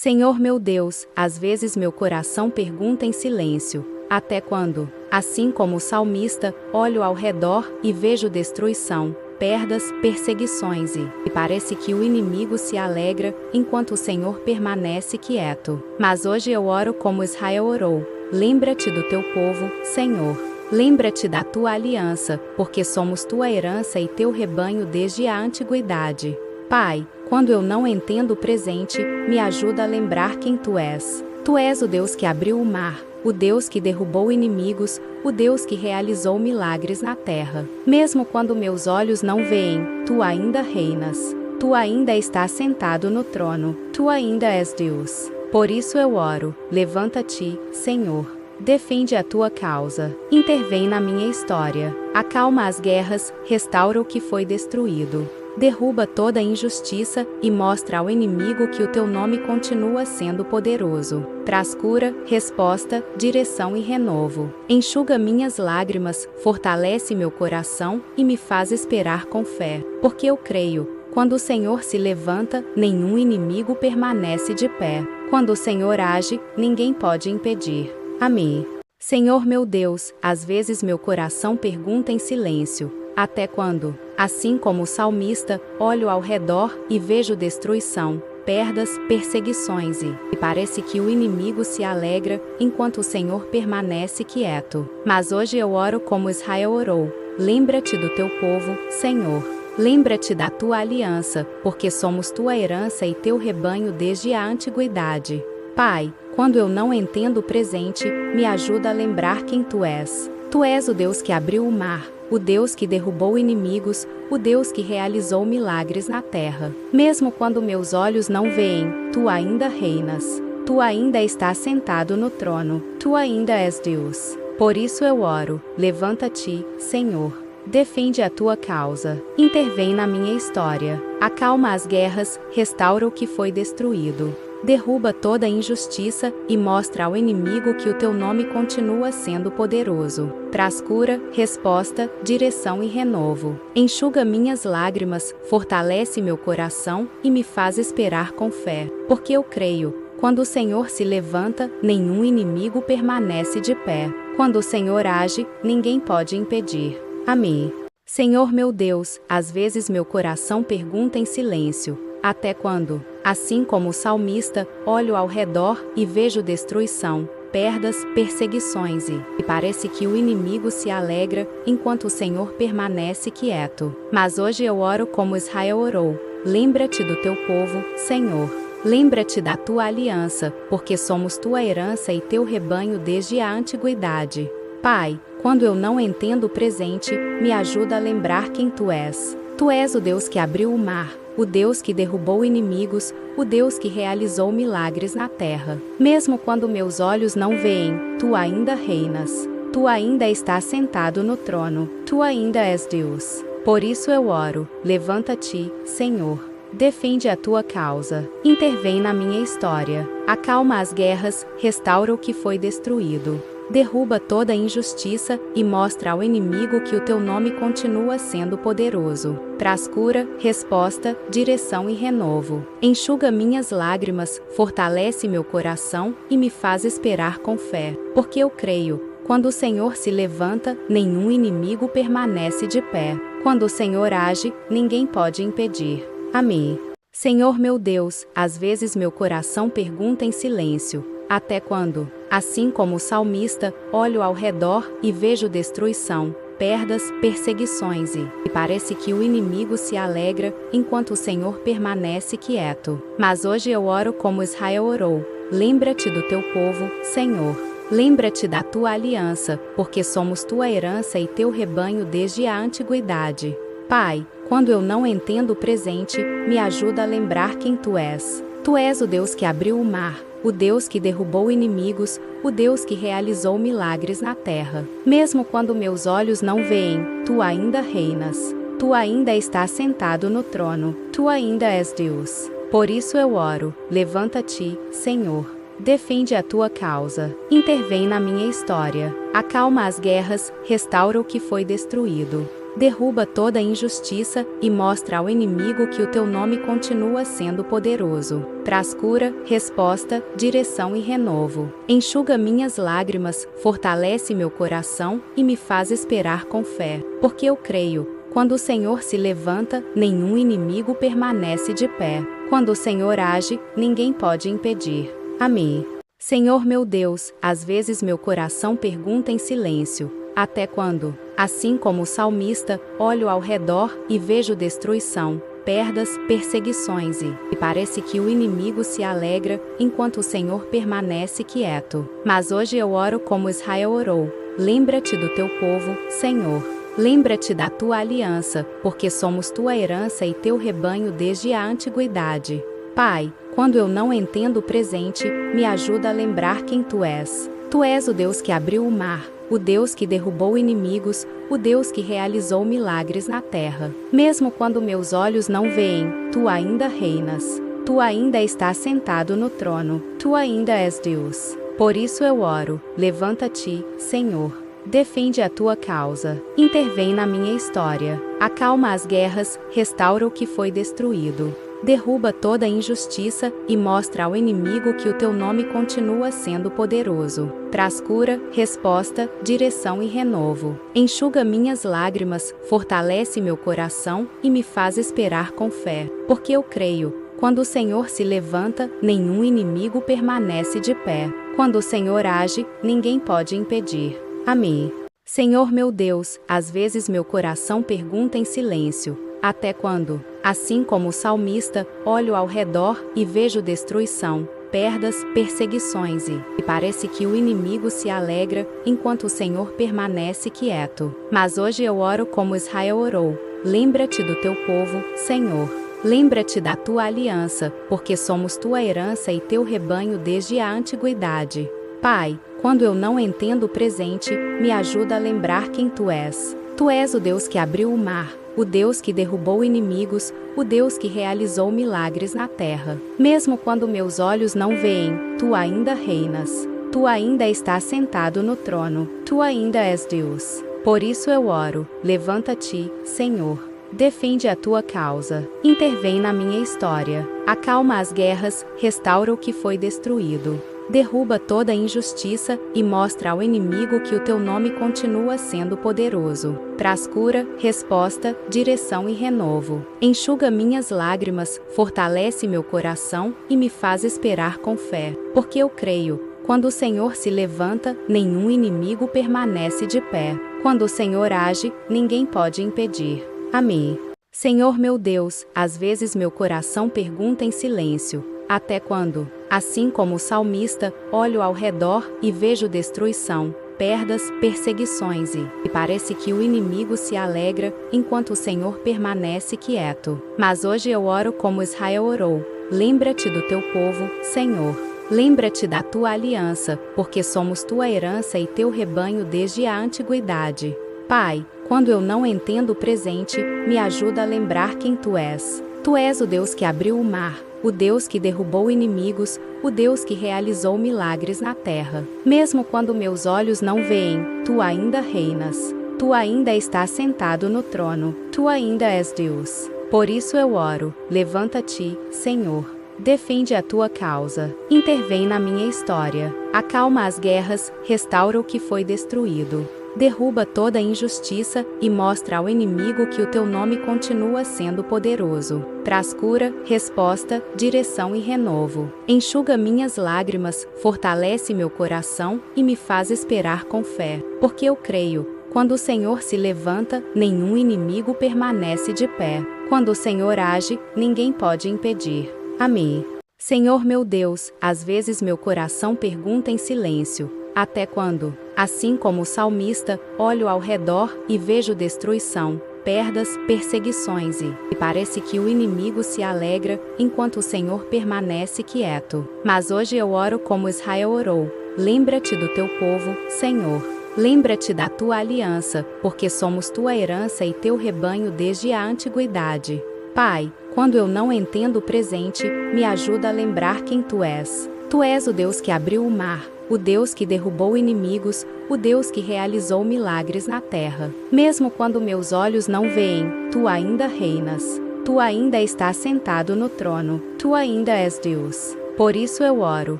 Senhor meu Deus, às vezes meu coração pergunta em silêncio: até quando? Assim como o salmista, olho ao redor e vejo destruição, perdas, perseguições e parece que o inimigo se alegra, enquanto o Senhor permanece quieto. Mas hoje eu oro como Israel orou: lembra-te do teu povo, Senhor. Lembra-te da tua aliança, porque somos tua herança e teu rebanho desde a antiguidade. Pai, quando eu não entendo o presente, me ajuda a lembrar quem tu és. Tu és o Deus que abriu o mar, o Deus que derrubou inimigos, o Deus que realizou milagres na terra. Mesmo quando meus olhos não veem, tu ainda reinas. Tu ainda estás sentado no trono. Tu ainda és Deus. Por isso eu oro: levanta-te, Senhor. Defende a tua causa. Intervém na minha história. Acalma as guerras, restaura o que foi destruído. Derruba toda injustiça e mostra ao inimigo que o teu nome continua sendo poderoso. Traz cura, resposta, direção e renovo. Enxuga minhas lágrimas, fortalece meu coração e me faz esperar com fé. Porque eu creio: quando o Senhor se levanta, nenhum inimigo permanece de pé. Quando o Senhor age, ninguém pode impedir. Amém. Senhor meu Deus, às vezes meu coração pergunta em silêncio: até quando? Assim como o salmista, olho ao redor e vejo destruição, perdas, perseguições e parece que o inimigo se alegra, enquanto o Senhor permanece quieto. Mas hoje eu oro como Israel orou: lembra-te do teu povo, Senhor. Lembra-te da tua aliança, porque somos tua herança e teu rebanho desde a antiguidade. Pai, quando eu não entendo o presente, me ajuda a lembrar quem tu és. Tu és o Deus que abriu o mar, o Deus que derrubou inimigos, o Deus que realizou milagres na terra. Mesmo quando meus olhos não veem, tu ainda reinas. Tu ainda estás sentado no trono. Tu ainda és Deus. Por isso eu oro: levanta-te, Senhor. Defende a tua causa. Intervém na minha história. Acalma as guerras, restaura o que foi destruído. Derruba toda injustiça e mostra ao inimigo que o teu nome continua sendo poderoso. Traz cura, resposta, direção e renovo. Enxuga minhas lágrimas, fortalece meu coração e me faz esperar com fé. Porque eu creio: quando o Senhor se levanta, nenhum inimigo permanece de pé. Quando o Senhor age, ninguém pode impedir. Amém. Senhor meu Deus, às vezes meu coração pergunta em silêncio: até quando? Assim como o salmista, olho ao redor e vejo destruição, perdas, perseguições e parece que o inimigo se alegra, enquanto o Senhor permanece quieto. Mas hoje eu oro como Israel orou: lembra-te do teu povo, Senhor. Lembra-te da tua aliança, porque somos tua herança e teu rebanho desde a antiguidade. Pai, quando eu não entendo o presente, me ajuda a lembrar quem tu és. Tu és o Deus que abriu o mar, o Deus que derrubou inimigos, o Deus que realizou milagres na terra. Mesmo quando meus olhos não veem, tu ainda reinas. Tu ainda estás sentado no trono. Tu ainda és Deus. Por isso eu oro: levanta-te, Senhor. Defende a tua causa. Intervém na minha história. Acalma as guerras, restaura o que foi destruído. Derruba toda injustiça e mostra ao inimigo que o teu nome continua sendo poderoso. Traz cura, resposta, direção e renovo. Enxuga minhas lágrimas, fortalece meu coração e me faz esperar com fé. Porque eu creio: quando o Senhor se levanta, nenhum inimigo permanece de pé. Quando o Senhor age, ninguém pode impedir. Amém. Senhor meu Deus, às vezes meu coração pergunta em silêncio: até quando? Assim como o salmista, olho ao redor e vejo destruição, perdas, perseguições e parece que o inimigo se alegra, enquanto o Senhor permanece quieto. Mas hoje eu oro como Israel orou: lembra-te do teu povo, Senhor. Lembra-te da tua aliança, porque somos tua herança e teu rebanho desde a antiguidade. Pai, quando eu não entendo o presente, me ajuda a lembrar quem tu és. Tu és o Deus que abriu o mar, o Deus que derrubou inimigos, o Deus que realizou milagres na terra. Mesmo quando meus olhos não veem, tu ainda reinas. Tu ainda estás sentado no trono. Tu ainda és Deus. Por isso eu oro: levanta-te, Senhor. Defende a tua causa. Intervém na minha história. Acalma as guerras, restaura o que foi destruído. Derruba toda injustiça e mostra ao inimigo que o teu nome continua sendo poderoso. Traz cura, resposta, direção e renovo. Enxuga minhas lágrimas, fortalece meu coração e me faz esperar com fé. Porque eu creio, quando o Senhor se levanta, nenhum inimigo permanece de pé. Quando o Senhor age, ninguém pode impedir. Amém. Senhor meu Deus, às vezes meu coração pergunta em silêncio: até quando? Assim como o salmista, olho ao redor e vejo destruição, perdas, perseguições e parece que o inimigo se alegra, enquanto o Senhor permanece quieto. Mas hoje eu oro como Israel orou: lembra-te do teu povo, Senhor. Lembra-te da tua aliança, porque somos tua herança e teu rebanho desde a antiguidade. Pai, quando eu não entendo o presente, me ajuda a lembrar quem tu és. Tu és o Deus que abriu o mar, o Deus que derrubou inimigos, o Deus que realizou milagres na terra. Mesmo quando meus olhos não veem, tu ainda reinas. Tu ainda estás sentado no trono. Tu ainda és Deus. Por isso eu oro: levanta-te, Senhor. Defende a tua causa. Intervém na minha história. Acalma as guerras, restaura o que foi destruído. Derruba toda injustiça e mostra ao inimigo que o teu nome continua sendo poderoso. Traz cura, resposta, direção e renovo. Enxuga minhas lágrimas, fortalece meu coração e me faz esperar com fé. Porque eu creio, quando o Senhor se levanta, nenhum inimigo permanece de pé. Quando o Senhor age, ninguém pode impedir. Amém. Senhor meu Deus, às vezes meu coração pergunta em silêncio: até quando? Assim como o salmista, olho ao redor e vejo destruição, perdas, perseguições e parece que o inimigo se alegra, enquanto o Senhor permanece quieto. Mas hoje eu oro como Israel orou: lembra-te do teu povo, Senhor. Lembra-te da tua aliança, porque somos tua herança e teu rebanho desde a antiguidade. Pai, quando eu não entendo o presente, me ajuda a lembrar quem tu és. Tu és o Deus que abriu o mar, o Deus que derrubou inimigos, o Deus que realizou milagres na terra. Mesmo quando meus olhos não veem, tu ainda reinas. Tu ainda estás sentado no trono. Tu ainda és Deus. Por isso eu oro: levanta-te, Senhor. Defende a tua causa. Intervém na minha história. Acalma as guerras, restaura o que foi destruído. Derruba toda injustiça e mostra ao inimigo que o teu nome continua sendo poderoso. Traz cura, resposta, direção e renovo. Enxuga minhas lágrimas, fortalece meu coração e me faz esperar com fé. Porque eu creio, quando o Senhor se levanta, nenhum inimigo permanece de pé. Quando o Senhor age, ninguém pode impedir. Amém. Senhor meu Deus, às vezes meu coração pergunta em silêncio: até quando? Assim como o salmista, olho ao redor e vejo destruição, perdas, perseguições e parece que o inimigo se alegra, enquanto o Senhor permanece quieto. Mas hoje eu oro como Israel orou: lembra-te do teu povo, Senhor. Lembra-te da tua aliança, porque somos tua herança e teu rebanho desde a antiguidade. Pai, quando eu não entendo o presente, me ajuda a lembrar quem tu és. Tu és o Deus que abriu o mar, o Deus que derrubou inimigos, o Deus que realizou milagres na terra. Mesmo quando meus olhos não veem, tu ainda reinas. Tu ainda estás sentado no trono. Tu ainda és Deus. Por isso eu oro: levanta-te, Senhor. Defende a tua causa. Intervém na minha história. Acalma as guerras, restaura o que foi destruído. Derruba toda injustiça e mostra ao inimigo que o teu nome continua sendo poderoso. Traz cura, resposta, direção e renovo. Enxuga minhas lágrimas, fortalece meu coração e me faz esperar com fé. Porque eu creio, quando o Senhor se levanta, nenhum inimigo permanece de pé. Quando o Senhor age, ninguém pode impedir. Amém. Senhor meu Deus, às vezes meu coração pergunta em silêncio: até quando? Assim como o salmista, olho ao redor e vejo destruição, perdas, perseguições e parece que o inimigo se alegra, enquanto o Senhor permanece quieto. Mas hoje eu oro como Israel orou: lembra-te do teu povo, Senhor. Lembra-te da tua aliança, porque somos tua herança e teu rebanho desde a antiguidade. Pai, quando eu não entendo o presente, me ajuda a lembrar quem tu és. Tu és o Deus que abriu o mar, o Deus que derrubou inimigos, o Deus que realizou milagres na terra. Mesmo quando meus olhos não veem, tu ainda reinas. Tu ainda estás sentado no trono, tu ainda és Deus. Por isso eu oro,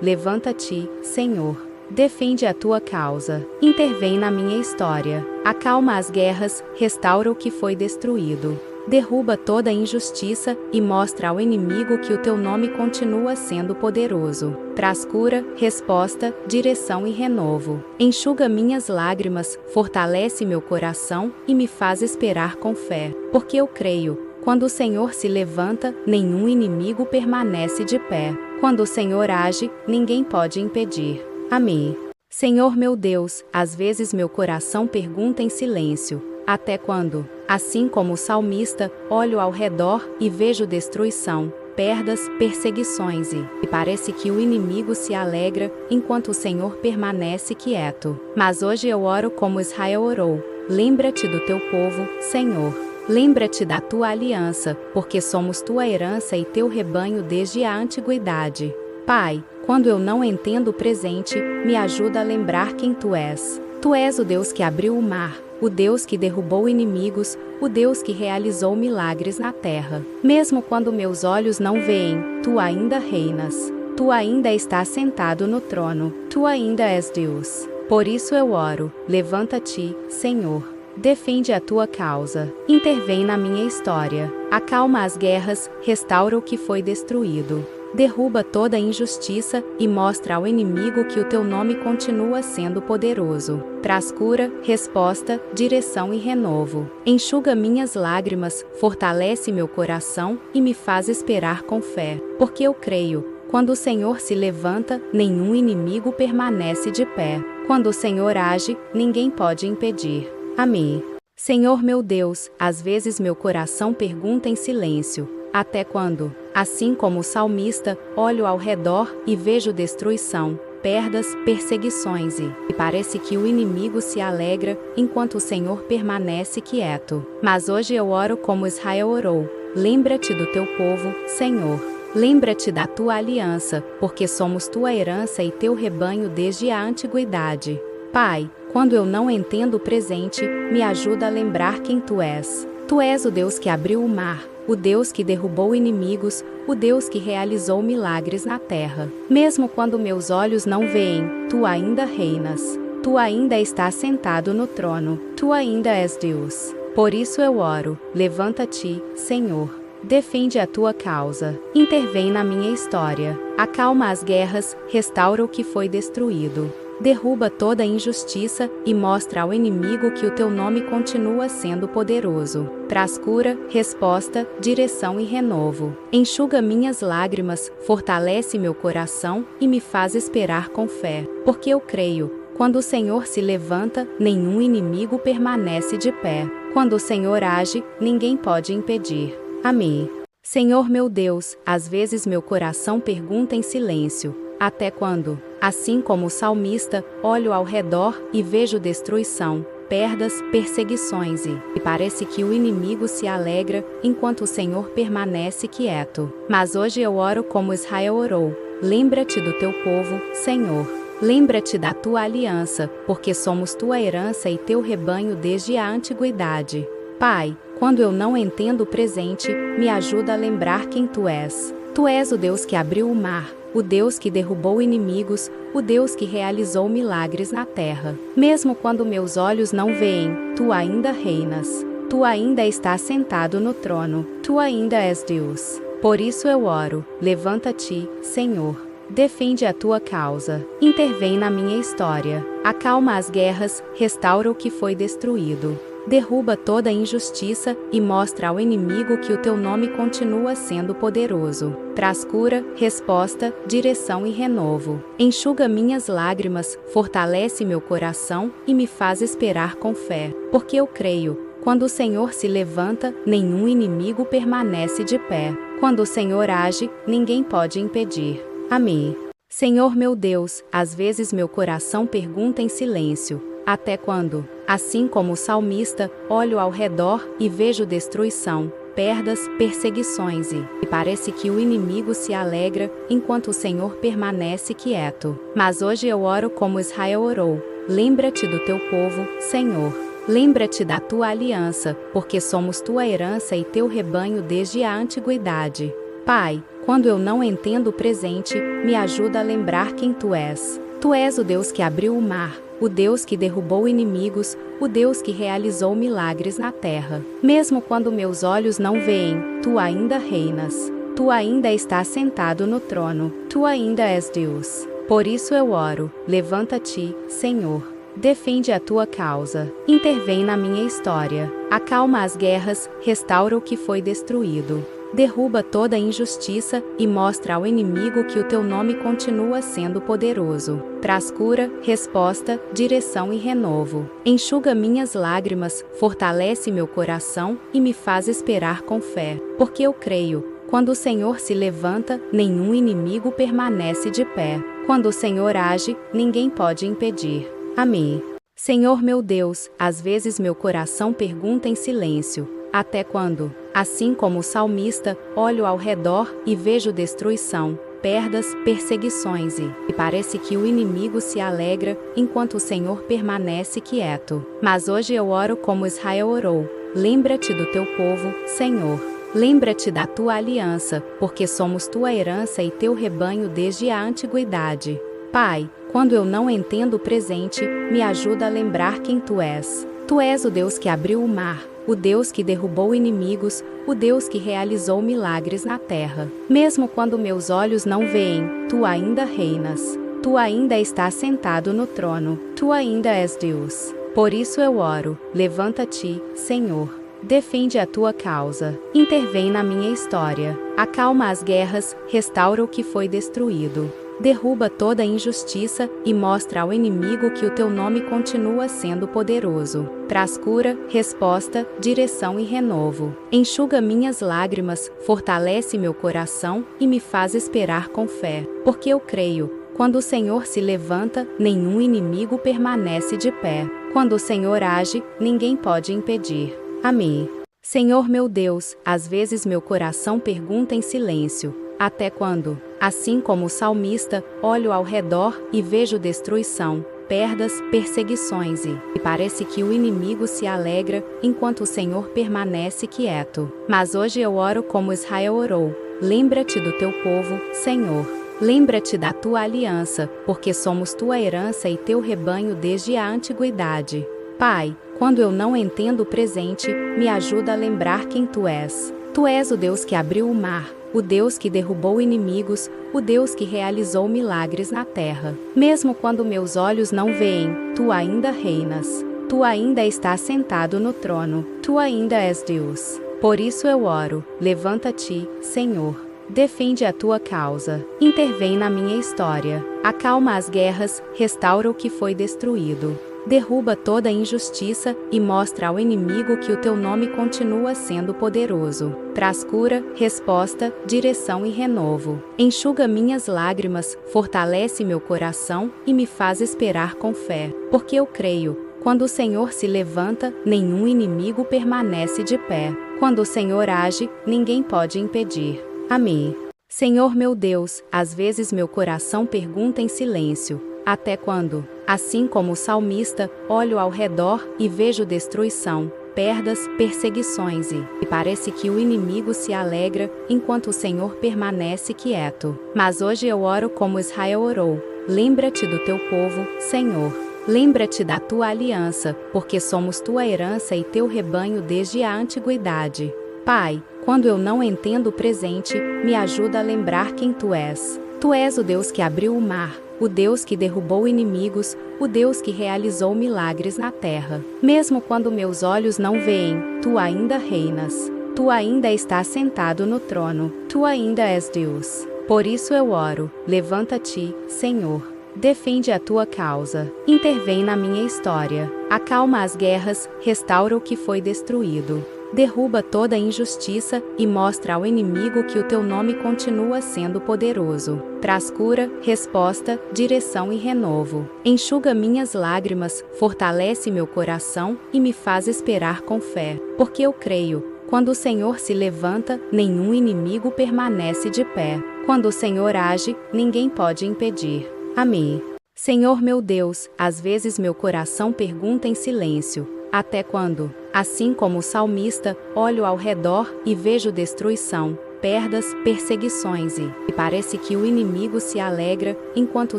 levanta-te, Senhor. Defende a tua causa, intervém na minha história, acalma as guerras, restaura o que foi destruído. Derruba toda injustiça e mostra ao inimigo que o teu nome continua sendo poderoso. Traz cura, resposta, direção e renovo. Enxuga minhas lágrimas, fortalece meu coração e me faz esperar com fé. Porque eu creio, quando o Senhor se levanta, nenhum inimigo permanece de pé. Quando o Senhor age, ninguém pode impedir. Amém. Senhor meu Deus, às vezes meu coração pergunta em silêncio: até quando? Assim como o salmista, olho ao redor e vejo destruição, perdas, perseguições e parece que o inimigo se alegra, enquanto o Senhor permanece quieto. Mas hoje eu oro como Israel orou. Lembra-te do teu povo, Senhor. Lembra-te da tua aliança, porque somos tua herança e teu rebanho desde a antiguidade. Pai, quando eu não entendo o presente, me ajuda a lembrar quem tu és. Tu és o Deus que abriu o mar, o Deus que derrubou inimigos, o Deus que realizou milagres na terra. Mesmo quando meus olhos não veem, tu ainda reinas. Tu ainda estás sentado no trono, tu ainda és Deus. Por isso eu oro, levanta-te, Senhor. Defende a tua causa, intervém na minha história, acalma as guerras, restaura o que foi destruído. Derruba toda injustiça e mostra ao inimigo que o teu nome continua sendo poderoso. Traz cura, resposta, direção e renovo. Enxuga minhas lágrimas, fortalece meu coração e me faz esperar com fé. Porque eu creio, quando o Senhor se levanta, nenhum inimigo permanece de pé. Quando o Senhor age, ninguém pode impedir. Amém. Senhor meu Deus, às vezes meu coração pergunta em silêncio: até quando? Assim como o salmista, olho ao redor e vejo destruição, perdas, perseguições e parece que o inimigo se alegra, enquanto o Senhor permanece quieto. Mas hoje eu oro como Israel orou. Lembra-te do teu povo, Senhor. Lembra-te da tua aliança, porque somos tua herança e teu rebanho desde a antiguidade. Pai, quando eu não entendo o presente, me ajuda a lembrar quem tu és. Tu és o Deus que abriu o mar, o Deus que derrubou inimigos, o Deus que realizou milagres na terra. Mesmo quando meus olhos não veem, tu ainda reinas. Tu ainda estás sentado no trono, tu ainda és Deus. Por isso eu oro, levanta-te, Senhor. Defende a tua causa, intervém na minha história, acalma as guerras, restaura o que foi destruído. Derruba toda injustiça e mostra ao inimigo que o teu nome continua sendo poderoso. Traz cura, resposta, direção e renovo. Enxuga minhas lágrimas, fortalece meu coração e me faz esperar com fé. Porque eu creio, quando o Senhor se levanta, nenhum inimigo permanece de pé. Quando o Senhor age, ninguém pode impedir. Amém. Senhor meu Deus, às vezes meu coração pergunta em silêncio: até quando? Assim como o salmista, olho ao redor e vejo destruição, perdas, perseguições e parece que o inimigo se alegra, enquanto o Senhor permanece quieto. Mas hoje eu oro como Israel orou. Lembra-te do teu povo, Senhor. Lembra-te da tua aliança, porque somos tua herança e teu rebanho desde a antiguidade. Pai, quando eu não entendo o presente, me ajuda a lembrar quem tu és. Tu és o Deus que abriu o mar, o Deus que derrubou inimigos, o Deus que realizou milagres na terra. Mesmo quando meus olhos não veem, tu ainda reinas. Tu ainda estás sentado no trono, tu ainda és Deus. Por isso eu oro, levanta-te, Senhor. Defende a tua causa, intervém na minha história, acalma as guerras, restaura o que foi destruído. Derruba toda injustiça e mostra ao inimigo que o teu nome continua sendo poderoso. Traz cura, resposta, direção e renovo. Enxuga minhas lágrimas, fortalece meu coração e me faz esperar com fé. Porque eu creio, quando o Senhor se levanta, nenhum inimigo permanece de pé. Quando o Senhor age, ninguém pode impedir. Amém. Senhor meu Deus, às vezes meu coração pergunta em silêncio: até quando? Assim como o salmista, olho ao redor e vejo destruição, perdas, perseguições e parece que o inimigo se alegra, enquanto o Senhor permanece quieto. Mas hoje eu oro como Israel orou. Lembra-te do teu povo, Senhor. Lembra-te da tua aliança, porque somos tua herança e teu rebanho desde a antiguidade. Pai, quando eu não entendo o presente, me ajuda a lembrar quem tu és. Tu és o Deus que abriu o mar, o Deus que derrubou inimigos, o Deus que realizou milagres na terra. Mesmo quando meus olhos não veem, tu ainda reinas. Tu ainda estás sentado no trono. Tu ainda és Deus. Por isso eu oro, levanta-te, Senhor. Defende a tua causa. Intervém na minha história. Acalma as guerras, restaura o que foi destruído. Derruba toda injustiça e mostra ao inimigo que o teu nome continua sendo poderoso. Traz cura, resposta, direção e renovo. Enxuga minhas lágrimas, fortalece meu coração e me faz esperar com fé. Porque eu creio, quando o Senhor se levanta, nenhum inimigo permanece de pé. Quando o Senhor age, ninguém pode impedir. Amém. Senhor meu Deus, às vezes meu coração pergunta em silêncio: até quando? Assim como o salmista, olho ao redor e vejo destruição, perdas, perseguições e parece que o inimigo se alegra, enquanto o Senhor permanece quieto. Mas hoje eu oro como Israel orou. Lembra-te do teu povo, Senhor. Lembra-te da tua aliança, porque somos tua herança e teu rebanho desde a antiguidade. Pai, quando eu não entendo o presente, me ajuda a lembrar quem tu és. Tu és o Deus que abriu o mar, o Deus que derrubou inimigos, o Deus que realizou milagres na terra. Mesmo quando meus olhos não veem, tu ainda reinas. Tu ainda estás sentado no trono. Tu ainda és Deus. Por isso eu oro, levanta-te, Senhor. Defende a tua causa. Intervém na minha história. Acalma as guerras, restaura o que foi destruído. Derruba toda a injustiça e mostra ao inimigo que o teu nome continua sendo poderoso. Traz cura, resposta, direção e renovo. Enxuga minhas lágrimas, fortalece meu coração e me faz esperar com fé. Porque eu creio, quando o Senhor se levanta, nenhum inimigo permanece de pé. Quando o Senhor age, ninguém pode impedir. Amém. Senhor meu Deus, às vezes meu coração pergunta em silêncio: até quando? Assim como o salmista, olho ao redor e vejo destruição, perdas, perseguições e parece que o inimigo se alegra, enquanto o Senhor permanece quieto. Mas hoje eu oro como Israel orou. Lembra-te do teu povo, Senhor. Lembra-te da tua aliança, porque somos tua herança e teu rebanho desde a antiguidade. Pai, quando eu não entendo o presente, me ajuda a lembrar quem tu és. Tu és o Deus que abriu o mar, o Deus que derrubou inimigos, o Deus que realizou milagres na terra. Mesmo quando meus olhos não veem, tu ainda reinas. Tu ainda estás sentado no trono. Tu ainda és Deus. Por isso eu oro, levanta-te, Senhor. Defende a tua causa. Intervém na minha história. Acalma as guerras, restaura o que foi destruído. Derruba toda a injustiça e mostra ao inimigo que o teu nome continua sendo poderoso. Traz cura, resposta, direção e renovo. Enxuga minhas lágrimas, fortalece meu coração e me faz esperar com fé. Porque eu creio, quando o Senhor se levanta, nenhum inimigo permanece de pé. Quando o Senhor age, ninguém pode impedir. Amém. Senhor meu Deus, às vezes meu coração pergunta em silêncio: até quando? Assim como o salmista, olho ao redor e vejo destruição, perdas, perseguições e parece que o inimigo se alegra, enquanto o Senhor permanece quieto. Mas hoje eu oro como Israel orou. Lembra-te do teu povo, Senhor. Lembra-te da tua aliança, porque somos tua herança e teu rebanho desde a antiguidade. Pai, quando eu não entendo o presente, me ajuda a lembrar quem tu és. Tu és o Deus que abriu o mar, o Deus que derrubou inimigos, o Deus que realizou milagres na terra. Mesmo quando meus olhos não veem, tu ainda reinas. Tu ainda estás sentado no trono. Tu ainda és Deus. Por isso eu oro, levanta-te, Senhor. Defende a tua causa. Intervém na minha história. Acalma as guerras, restaura o que foi destruído. Derruba toda a injustiça e mostra ao inimigo que o teu nome continua sendo poderoso. Traz cura, resposta, direção e renovo. Enxuga minhas lágrimas, fortalece meu coração e me faz esperar com fé. Porque eu creio, quando o Senhor se levanta, nenhum inimigo permanece de pé. Quando o Senhor age, ninguém pode impedir. Amém. Senhor meu Deus, às vezes meu coração pergunta em silêncio: até quando? Assim como o salmista, olho ao redor e vejo destruição, perdas, perseguições e parece que o inimigo se alegra, enquanto o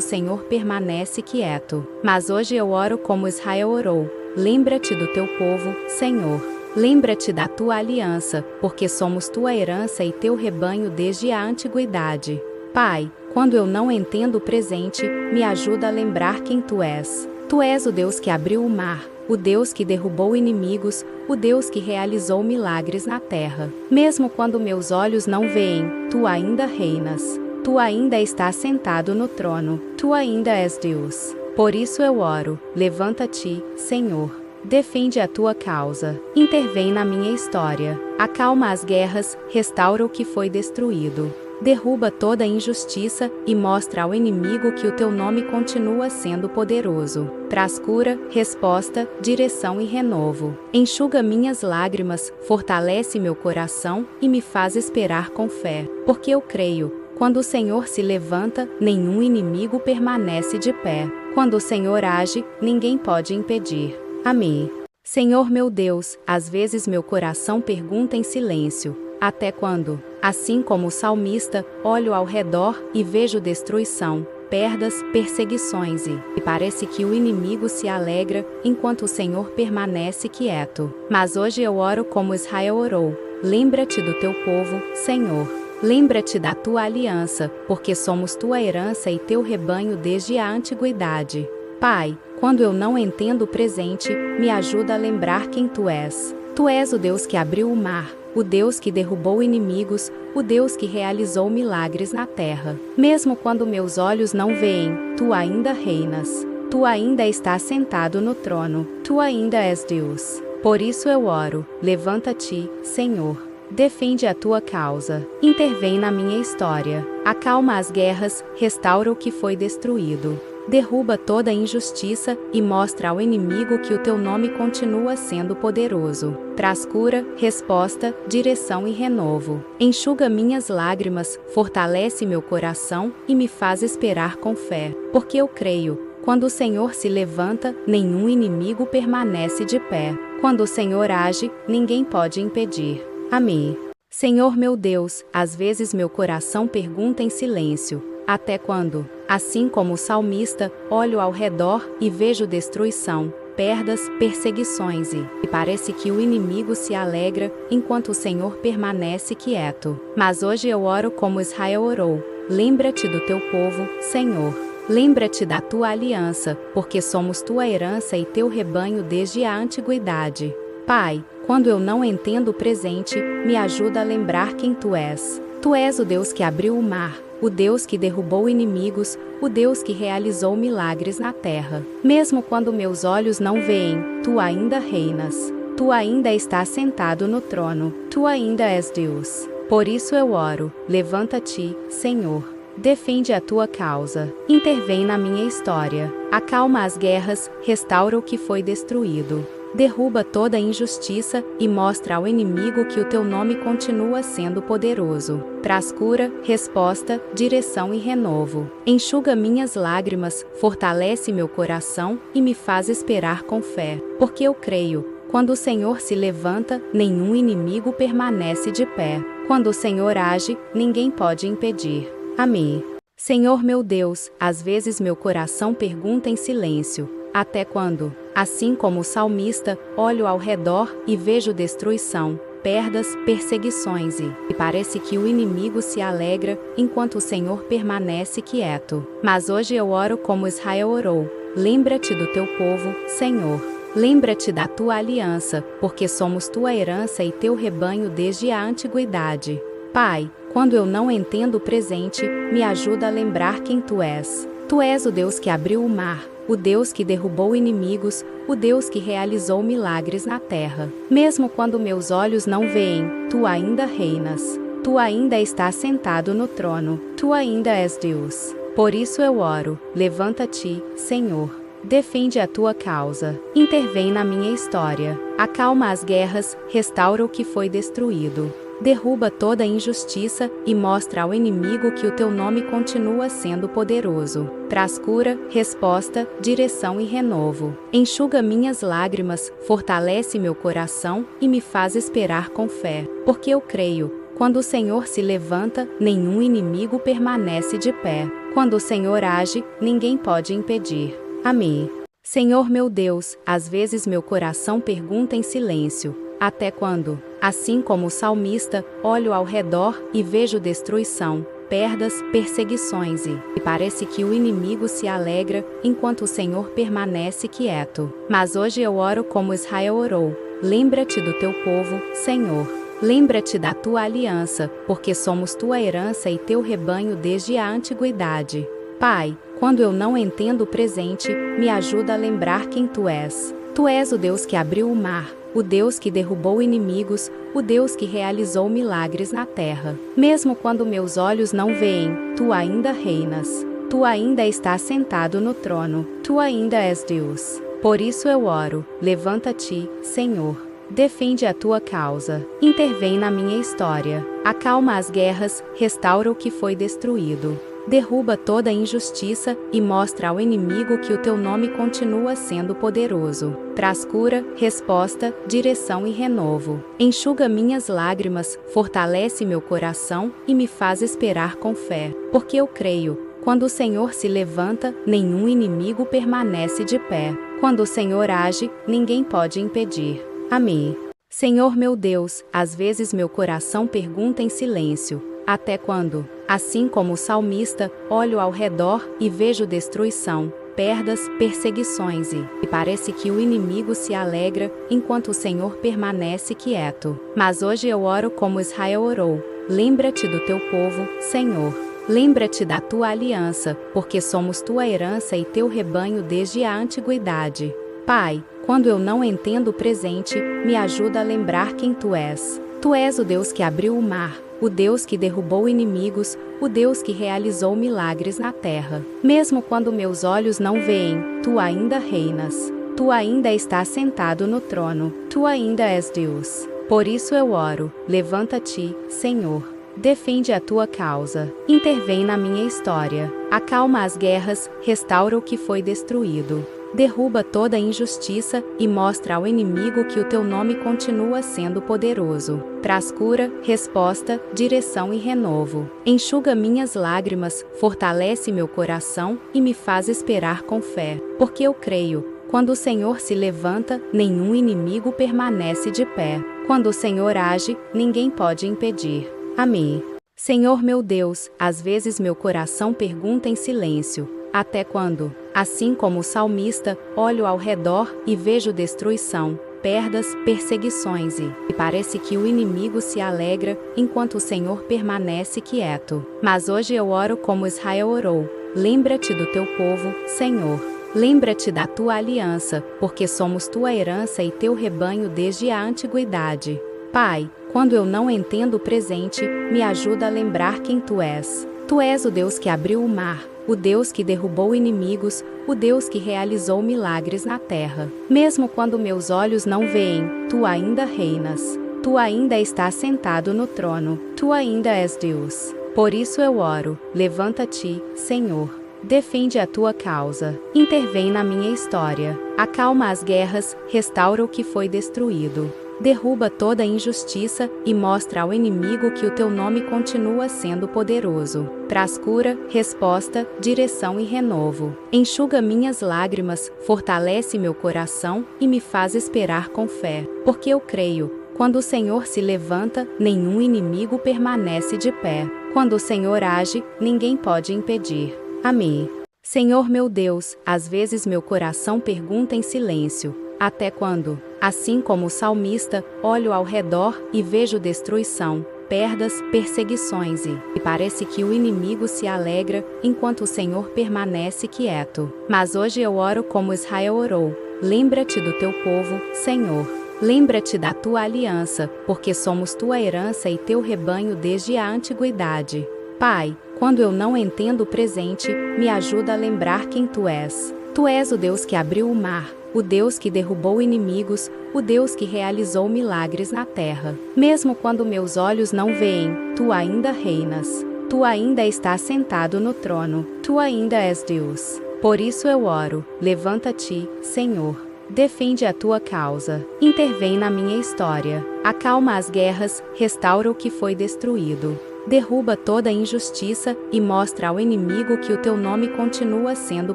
Senhor permanece quieto. Mas hoje eu oro como Israel orou: lembra-te do teu povo, Senhor. Lembra-te da tua aliança, porque somos tua herança e teu rebanho desde a antiguidade. Pai, quando eu não entendo o presente, me ajuda a lembrar quem tu és. Tu és o Deus que abriu o mar, o Deus que derrubou inimigos, o Deus que realizou milagres na terra. Mesmo quando meus olhos não veem, tu ainda reinas. Tu ainda estás sentado no trono. Tu ainda és Deus. Por isso eu oro: levanta-te, Senhor. Defende a tua causa. Intervém na minha história. Acalma as guerras, restaura o que foi destruído. Derruba toda a injustiça e mostra ao inimigo que o teu nome continua sendo poderoso. Traz cura, resposta, direção e renovo. Enxuga minhas lágrimas, fortalece meu coração e me faz esperar com fé. Porque eu creio: quando o Senhor se levanta, nenhum inimigo permanece de pé. Quando o Senhor age, ninguém pode impedir. Amém. Senhor meu Deus, às vezes meu coração pergunta em silêncio: até quando? Assim como o salmista, olho ao redor e vejo destruição, perdas, perseguições e parece que o inimigo se alegra, enquanto o Senhor permanece quieto. Mas hoje eu oro como Israel orou: lembra-te do teu povo, Senhor. Lembra-te da tua aliança, porque somos tua herança e teu rebanho desde a antiguidade. Pai, quando eu não entendo o presente, me ajuda a lembrar quem tu és. Tu és o Deus que abriu o mar, o Deus que derrubou inimigos, o Deus que realizou milagres na terra. Mesmo quando meus olhos não veem, tu ainda reinas. Tu ainda estás sentado no trono. Tu ainda és Deus. Por isso eu oro: levanta-te, Senhor. Defende a tua causa. Intervém na minha história. Acalma as guerras, restaura o que foi destruído. Derruba toda a injustiça e mostra ao inimigo que o teu nome continua sendo poderoso. Traz cura, resposta, direção e renovo. Enxuga minhas lágrimas, fortalece meu coração e me faz esperar com fé. Porque eu creio: quando o Senhor se levanta, nenhum inimigo permanece de pé. Quando o Senhor age, ninguém pode impedir. Amém. Senhor meu Deus, às vezes meu coração pergunta em silêncio: até quando? Assim como o salmista, olho ao redor e vejo destruição, perdas, perseguições e parece que o inimigo se alegra, enquanto o Senhor permanece quieto. Mas hoje eu oro como Israel orou: lembra-te do teu povo, Senhor. Lembra-te da tua aliança, porque somos tua herança e teu rebanho desde a antiguidade. Pai, quando eu não entendo o presente, me ajuda a lembrar quem tu és. Tu és o Deus que abriu o mar, o Deus que derrubou inimigos, o Deus que realizou milagres na terra. Mesmo quando meus olhos não veem, tu ainda reinas. Tu ainda estás sentado no trono. Tu ainda és Deus. Por isso eu oro: levanta-te, Senhor. Defende a tua causa. Intervém na minha história. Acalma as guerras, restaura o que foi destruído. Derruba toda a injustiça e mostra ao inimigo que o teu nome continua sendo poderoso. Traz cura, resposta, direção e renovo. Enxuga minhas lágrimas, fortalece meu coração e me faz esperar com fé. Porque eu creio: quando o Senhor se levanta, nenhum inimigo permanece de pé. Quando o Senhor age, ninguém pode impedir. Amém. Senhor meu Deus, às vezes meu coração pergunta em silêncio: até quando? Assim como o salmista, olho ao redor e vejo destruição, perdas, perseguições e parece que o inimigo se alegra, enquanto o Senhor permanece quieto. Mas hoje eu oro como Israel orou: lembra-te do teu povo, Senhor. Lembra-te da tua aliança, porque somos tua herança e teu rebanho desde a antiguidade. Pai, quando eu não entendo o presente, me ajuda a lembrar quem tu és. Tu és o Deus que abriu o mar, o Deus que derrubou inimigos, o Deus que realizou milagres na terra. Mesmo quando meus olhos não veem, tu ainda reinas. Tu ainda estás sentado no trono. Tu ainda és Deus. Por isso eu oro: levanta-te, Senhor. Defende a tua causa. Intervém na minha história. acalma as guerras, restaura o que foi destruído. Derruba toda a injustiça e mostra ao inimigo que o teu nome continua sendo poderoso. Traz cura, resposta, direção e renovo. Enxuga minhas lágrimas, fortalece meu coração e me faz esperar com fé. Porque eu creio, quando o Senhor se levanta, nenhum inimigo permanece de pé. Quando o Senhor age, ninguém pode impedir. Amém. Senhor meu Deus, às vezes meu coração pergunta em silêncio: até quando? Assim como o salmista, olho ao redor e vejo destruição, perdas, perseguições e parece que o inimigo se alegra, enquanto o Senhor permanece quieto. Mas hoje eu oro como Israel orou: lembra-te do teu povo, Senhor. Lembra-te da tua aliança, porque somos tua herança e teu rebanho desde a antiguidade. Pai, quando eu não entendo o presente, me ajuda a lembrar quem tu és. Tu és o Deus que abriu o mar, o Deus que derrubou inimigos, o Deus que realizou milagres na terra. Mesmo quando meus olhos não veem, tu ainda reinas. Tu ainda estás sentado no trono. Tu ainda és Deus. Por isso eu oro: levanta-te, Senhor. Defende a tua causa. Intervém na minha história. Acalma as guerras, restaura o que foi destruído. Derruba toda a injustiça e mostra ao inimigo que o teu nome continua sendo poderoso. Traz cura, resposta, direção e renovo. Enxuga minhas lágrimas, fortalece meu coração e me faz esperar com fé. Porque eu creio, quando o Senhor se levanta, nenhum inimigo permanece de pé. Quando o Senhor age, ninguém pode impedir. Amém. Senhor meu Deus, às vezes meu coração pergunta em silêncio: até quando? Assim como o salmista, olho ao redor e vejo destruição, perdas, perseguições e parece que o inimigo se alegra, enquanto o Senhor permanece quieto. Mas hoje eu oro como Israel orou: lembra-te do teu povo, Senhor. Lembra-te da tua aliança, porque somos tua herança e teu rebanho desde a antiguidade. Pai, quando eu não entendo o presente, me ajuda a lembrar quem tu és. Tu és o Deus que abriu o mar, o Deus que derrubou inimigos, o Deus que realizou milagres na terra. Mesmo quando meus olhos não veem, tu ainda reinas. Tu ainda estás sentado no trono. Tu ainda és Deus. Por isso eu oro: levanta-te, Senhor. Defende a tua causa. Intervém na minha história. Acalma as guerras, restaura o que foi destruído. Derruba toda a injustiça e mostra ao inimigo que o teu nome continua sendo poderoso. Traz cura, resposta, direção e renovo. Enxuga minhas lágrimas, fortalece meu coração e me faz esperar com fé. Porque eu creio, quando o Senhor se levanta, nenhum inimigo permanece de pé. Quando o Senhor age, ninguém pode impedir. Amém. Senhor meu Deus, às vezes meu coração pergunta em silêncio: até quando? Assim como o salmista, olho ao redor e vejo destruição, perdas, perseguições e parece que o inimigo se alegra, enquanto o Senhor permanece quieto. Mas hoje eu oro como Israel orou: lembra-te do teu povo, Senhor. Lembra-te da tua aliança, porque somos tua herança e teu rebanho desde a antiguidade. Pai, quando eu não entendo o presente, me ajuda a lembrar quem tu és. Tu és o Deus que abriu o mar, o Deus que derrubou inimigos, o Deus que realizou milagres na terra. Mesmo quando meus olhos não veem, tu ainda reinas. Tu ainda estás sentado no trono. Tu ainda és Deus. Por isso eu oro: levanta-te, Senhor. Defende a tua causa. Intervém na minha história. Acalma as guerras, restaura o que foi destruído. Derruba toda a injustiça e mostra ao inimigo que o teu nome continua sendo poderoso. Traz cura, resposta, direção e renovo. Enxuga minhas lágrimas, fortalece meu coração e me faz esperar com fé. Porque eu creio, quando o Senhor se levanta, nenhum inimigo permanece de pé. Quando o Senhor age, ninguém pode impedir. Amém. Senhor meu Deus, às vezes meu coração pergunta em silêncio: até quando? Assim como o salmista, olho ao redor e vejo destruição, perdas, perseguições e parece que o inimigo se alegra, enquanto o Senhor permanece quieto. Mas hoje eu oro como Israel orou: lembra-te do teu povo, Senhor. Lembra-te da tua aliança, porque somos tua herança e teu rebanho desde a antiguidade. Pai, quando eu não entendo o presente, me ajuda a lembrar quem tu és. Tu és o Deus que abriu o mar, o Deus que derrubou inimigos, o Deus que realizou milagres na terra. Mesmo quando meus olhos não veem, tu ainda reinas. Tu ainda estás sentado no trono, tu ainda és Deus. Por isso eu oro, levanta-te, Senhor. Defende a tua causa, intervém na minha história, acalma as guerras, restaura o que foi destruído. Derruba toda injustiça e mostra ao inimigo que o teu nome continua sendo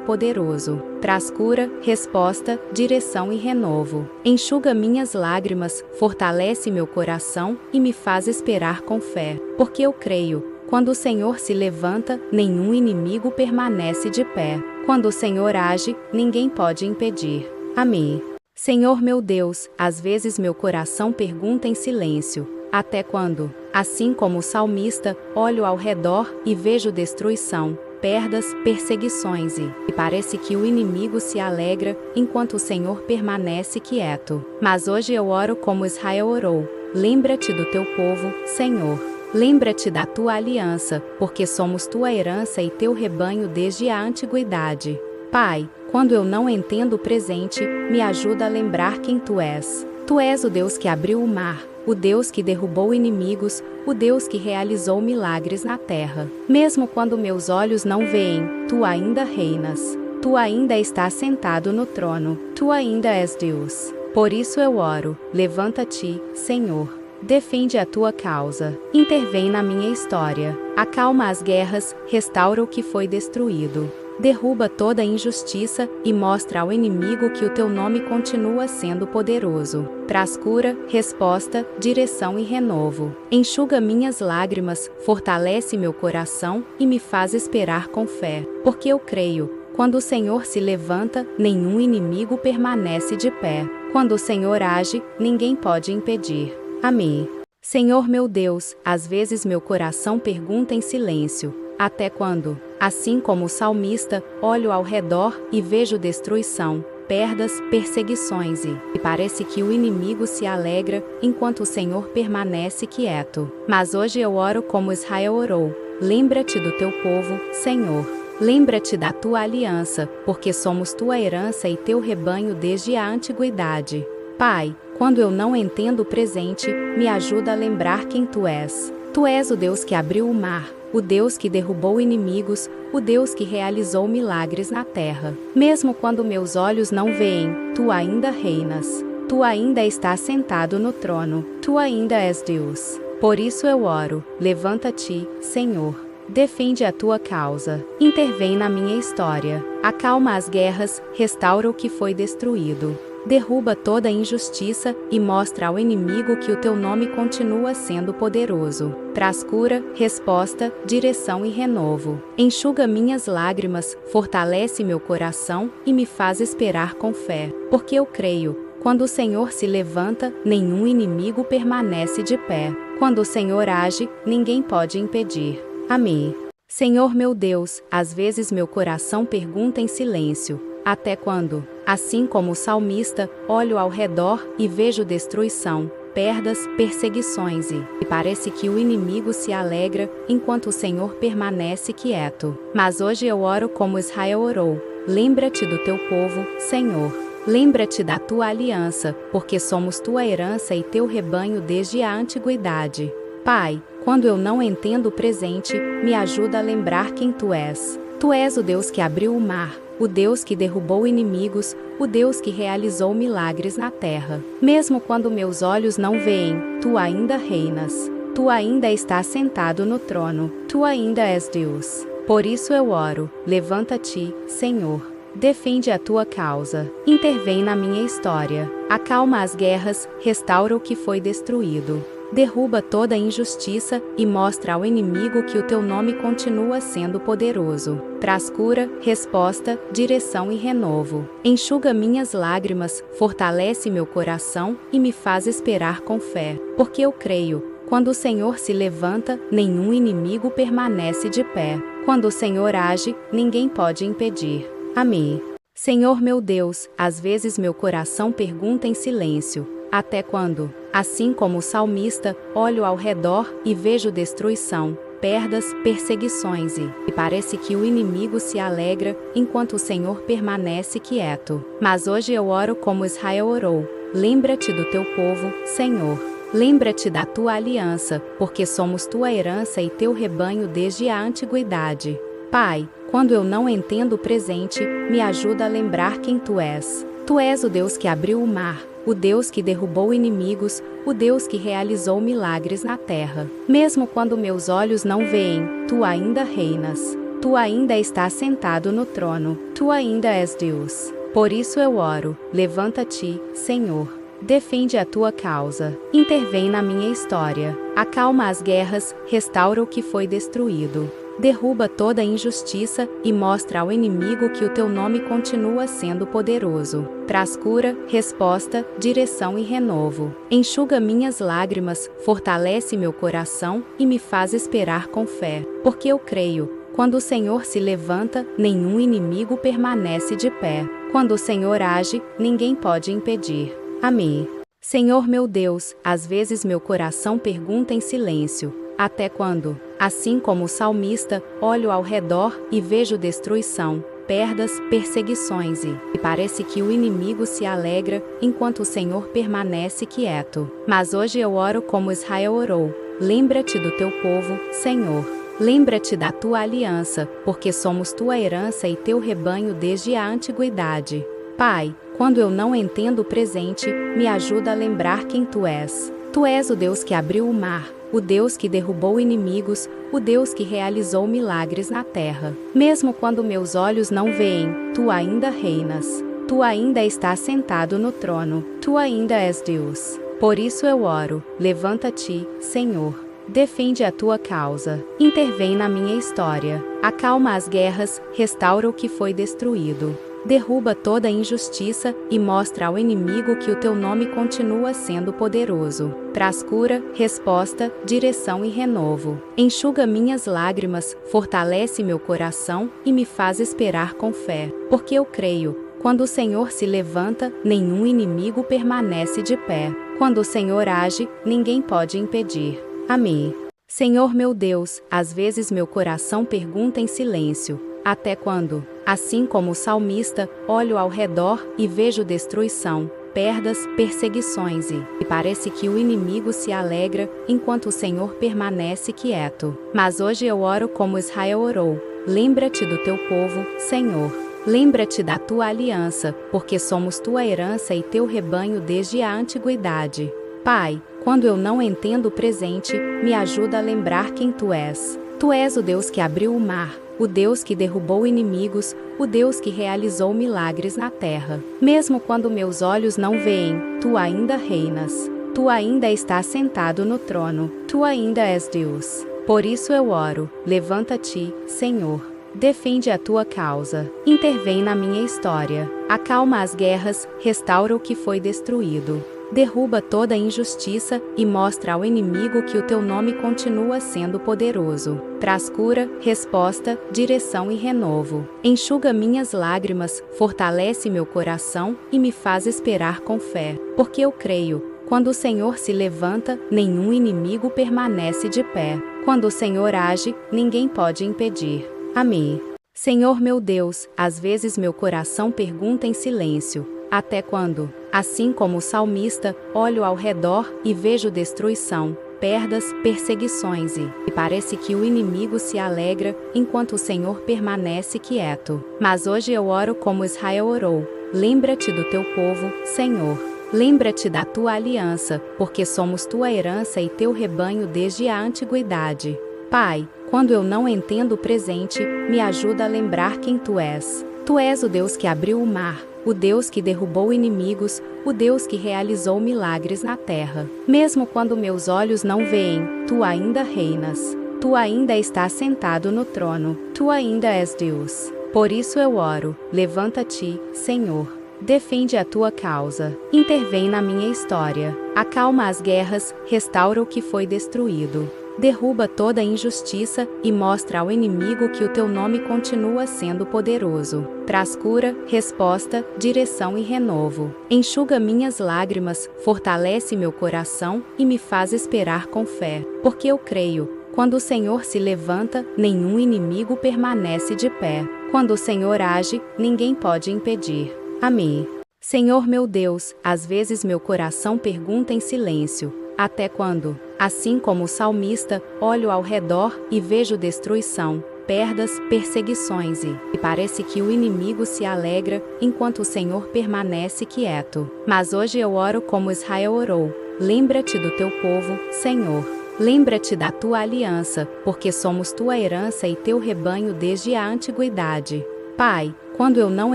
poderoso. Traz cura, resposta, direção e renovo. Enxuga minhas lágrimas, fortalece meu coração e me faz esperar com fé. Porque eu creio, quando o Senhor se levanta, nenhum inimigo permanece de pé. Quando o Senhor age, ninguém pode impedir. Amém. Senhor meu Deus, às vezes meu coração pergunta em silêncio: até quando? Assim como o salmista, olho ao redor e vejo destruição, perdas, perseguições e parece que o inimigo se alegra, enquanto o Senhor permanece quieto. Mas hoje eu oro como Israel orou: lembra-te do teu povo, Senhor. Lembra-te da tua aliança, porque somos tua herança e teu rebanho desde a antiguidade. Pai, quando eu não entendo o presente, me ajuda a lembrar quem tu és. Tu és o Deus que abriu o mar, o Deus que derrubou inimigos, o Deus que realizou milagres na terra. Mesmo quando meus olhos não veem, tu ainda reinas. Tu ainda estás sentado no trono, tu ainda és Deus. Por isso eu oro, levanta-te, Senhor. Defende a tua causa, intervém na minha história, acalma as guerras, restaura o que foi destruído. Derruba toda injustiça e mostra ao inimigo que o teu nome continua sendo poderoso. Traz cura, resposta, direção e renovo. Enxuga minhas lágrimas, fortalece meu coração e me faz esperar com fé. Porque eu creio, quando o Senhor se levanta, nenhum inimigo permanece de pé. Quando o Senhor age, ninguém pode impedir. Amém. Senhor meu Deus, às vezes meu coração pergunta em silêncio: até quando? Assim como o salmista, olho ao redor e vejo destruição, perdas, perseguições e parece que o inimigo se alegra, enquanto o Senhor permanece quieto. Mas hoje eu oro como Israel orou: lembra-te do teu povo, Senhor. Lembra-te da tua aliança, porque somos tua herança e teu rebanho desde a antiguidade. Pai, quando eu não entendo o presente, me ajuda a lembrar quem tu és. Tu és o Deus que abriu o mar, o Deus que derrubou inimigos, o Deus que realizou milagres na terra. Mesmo quando meus olhos não veem, tu ainda reinas. Tu ainda estás sentado no trono, tu ainda és Deus. Por isso eu oro, levanta-te, Senhor. Defende a tua causa, intervém na minha história, acalma as guerras, restaura o que foi destruído. Derruba toda injustiça e mostra ao inimigo que o teu nome continua sendo poderoso. Traz cura, resposta, direção e renovo. Enxuga minhas lágrimas, fortalece meu coração e me faz esperar com fé. Porque eu creio, quando o Senhor se levanta, nenhum inimigo permanece de pé. Quando o Senhor age, ninguém pode impedir. Amém. Senhor meu Deus, às vezes meu coração pergunta em silêncio: até quando? Assim como o salmista, olho ao redor e vejo destruição, perdas, perseguições e parece que o inimigo se alegra, enquanto o Senhor permanece quieto. Mas hoje eu oro como Israel orou: lembra-te do teu povo, Senhor. Lembra-te da tua aliança, porque somos tua herança e teu rebanho desde a antiguidade. Pai, quando eu não entendo o presente, me ajuda a lembrar quem tu és. Tu és o Deus que abriu o mar, o Deus que derrubou inimigos, o Deus que realizou milagres na terra. Mesmo quando meus olhos não veem, tu ainda reinas. Tu ainda estás sentado no trono, tu ainda és Deus. Por isso eu oro, levanta-te, Senhor. Defende a tua causa, intervém na minha história, acalma as guerras, restaura o que foi destruído. Derruba toda injustiça e mostra ao inimigo que o teu nome continua sendo poderoso. Traz cura, resposta, direção e renovo. Enxuga minhas lágrimas, fortalece meu coração e me faz esperar com fé. Porque eu creio, quando o Senhor se levanta, nenhum inimigo permanece de pé. Quando o Senhor age, ninguém pode impedir. Amém. Senhor meu Deus, às vezes meu coração pergunta em silêncio: até quando? Assim como o salmista, olho ao redor e vejo destruição, perdas, perseguições e parece que o inimigo se alegra, enquanto o Senhor permanece quieto. Mas hoje eu oro como Israel orou. Lembra-te do teu povo, Senhor. Lembra-te da tua aliança, porque somos tua herança e teu rebanho desde a antiguidade. Pai, quando eu não entendo o presente, me ajuda a lembrar quem tu és. Tu és o Deus que abriu o mar, o Deus que derrubou inimigos, o Deus que realizou milagres na terra. Mesmo quando meus olhos não veem, tu ainda reinas. Tu ainda estás sentado no trono. Tu ainda és Deus. Por isso eu oro, levanta-te, Senhor. Defende a tua causa. Intervém na minha história. Acalma as guerras, restaura o que foi destruído. Derruba toda injustiça e mostra ao inimigo que o teu nome continua sendo poderoso. Traz cura, resposta, direção e renovo. Enxuga minhas lágrimas, fortalece meu coração e me faz esperar com fé. Porque eu creio, quando o Senhor se levanta, nenhum inimigo permanece de pé. Quando o Senhor age, ninguém pode impedir. Amém. Senhor meu Deus, às vezes meu coração pergunta em silêncio: até quando? Assim como o salmista, olho ao redor e vejo destruição, perdas, perseguições e parece que o inimigo se alegra, enquanto o Senhor permanece quieto. Mas hoje eu oro como Israel orou. Lembra-te do teu povo, Senhor. Lembra-te da tua aliança, porque somos tua herança e teu rebanho desde a antiguidade. Pai, quando eu não entendo o presente, me ajuda a lembrar quem tu és. Tu és o Deus que abriu o mar, o Deus que derrubou inimigos, o Deus que realizou milagres na terra. Mesmo quando meus olhos não veem, tu ainda reinas. Tu ainda estás sentado no trono. Tu ainda és Deus. Por isso eu oro, levanta-te, Senhor. Defende a tua causa. Intervém na minha história. Acalma as guerras, restaura o que foi destruído. Derruba toda injustiça e mostra ao inimigo que o teu nome continua sendo poderoso. Traz cura, resposta, direção e renovo. Enxuga minhas lágrimas, fortalece meu coração e me faz esperar com fé. Porque eu creio, quando o Senhor se levanta, nenhum inimigo permanece de pé. Quando o Senhor age, ninguém pode impedir. Amém. Senhor meu Deus, às vezes meu coração pergunta em silêncio: até quando? Assim como o salmista, olho ao redor e vejo destruição, perdas, perseguições e parece que o inimigo se alegra, enquanto o Senhor permanece quieto. Mas hoje eu oro como Israel orou. Lembra-te do teu povo, Senhor. Lembra-te da tua aliança, porque somos tua herança e teu rebanho desde a antiguidade. Pai, quando eu não entendo o presente, me ajuda a lembrar quem tu és. Tu és o Deus que abriu o mar, o Deus que derrubou inimigos, o Deus que realizou milagres na terra. Mesmo quando meus olhos não veem, tu ainda reinas. Tu ainda estás sentado no trono. Tu ainda és Deus. Por isso eu oro, levanta-te, Senhor. Defende a tua causa. Intervém na minha história. Acalma as guerras, restaura o que foi destruído. Derruba toda injustiça e mostra ao inimigo que o teu nome continua sendo poderoso. Traz cura, resposta, direção e renovo. Enxuga minhas lágrimas, fortalece meu coração e me faz esperar com fé. Porque eu creio, quando o Senhor se levanta, nenhum inimigo permanece de pé. Quando o Senhor age, ninguém pode impedir. Amém. Senhor meu Deus, às vezes meu coração pergunta em silêncio: até quando? Assim como o salmista, olho ao redor e vejo destruição, perdas, perseguições e parece que o inimigo se alegra, enquanto o Senhor permanece quieto. Mas hoje eu oro como Israel orou. Lembra-te do teu povo, Senhor. Lembra-te da tua aliança, porque somos tua herança e teu rebanho desde a antiguidade. Pai, quando eu não entendo o presente, me ajuda a lembrar quem tu és. Tu és o Deus que abriu o mar, o Deus que derrubou inimigos, o Deus que realizou milagres na terra. Mesmo quando meus olhos não veem, tu ainda reinas. Tu ainda estás sentado no trono. Tu ainda és Deus. Por isso eu oro, levanta-te, Senhor. Defende a tua causa. Intervém na minha história. Acalma as guerras, restaura o que foi destruído. Derruba toda injustiça e mostra ao inimigo que o teu nome continua sendo poderoso. Traz cura, resposta, direção e renovo. Enxuga minhas lágrimas, fortalece meu coração e me faz esperar com fé. Porque eu creio, quando o Senhor se levanta, nenhum inimigo permanece de pé. Quando o Senhor age, ninguém pode impedir. Amém. Senhor meu Deus, às vezes meu coração pergunta em silêncio: até quando? Assim como o salmista, olho ao redor e vejo destruição, perdas, perseguições e parece que o inimigo se alegra, enquanto o Senhor permanece quieto. Mas hoje eu oro como Israel orou: lembra-te do teu povo, Senhor. Lembra-te da tua aliança, porque somos tua herança e teu rebanho desde a antiguidade. Pai, quando eu não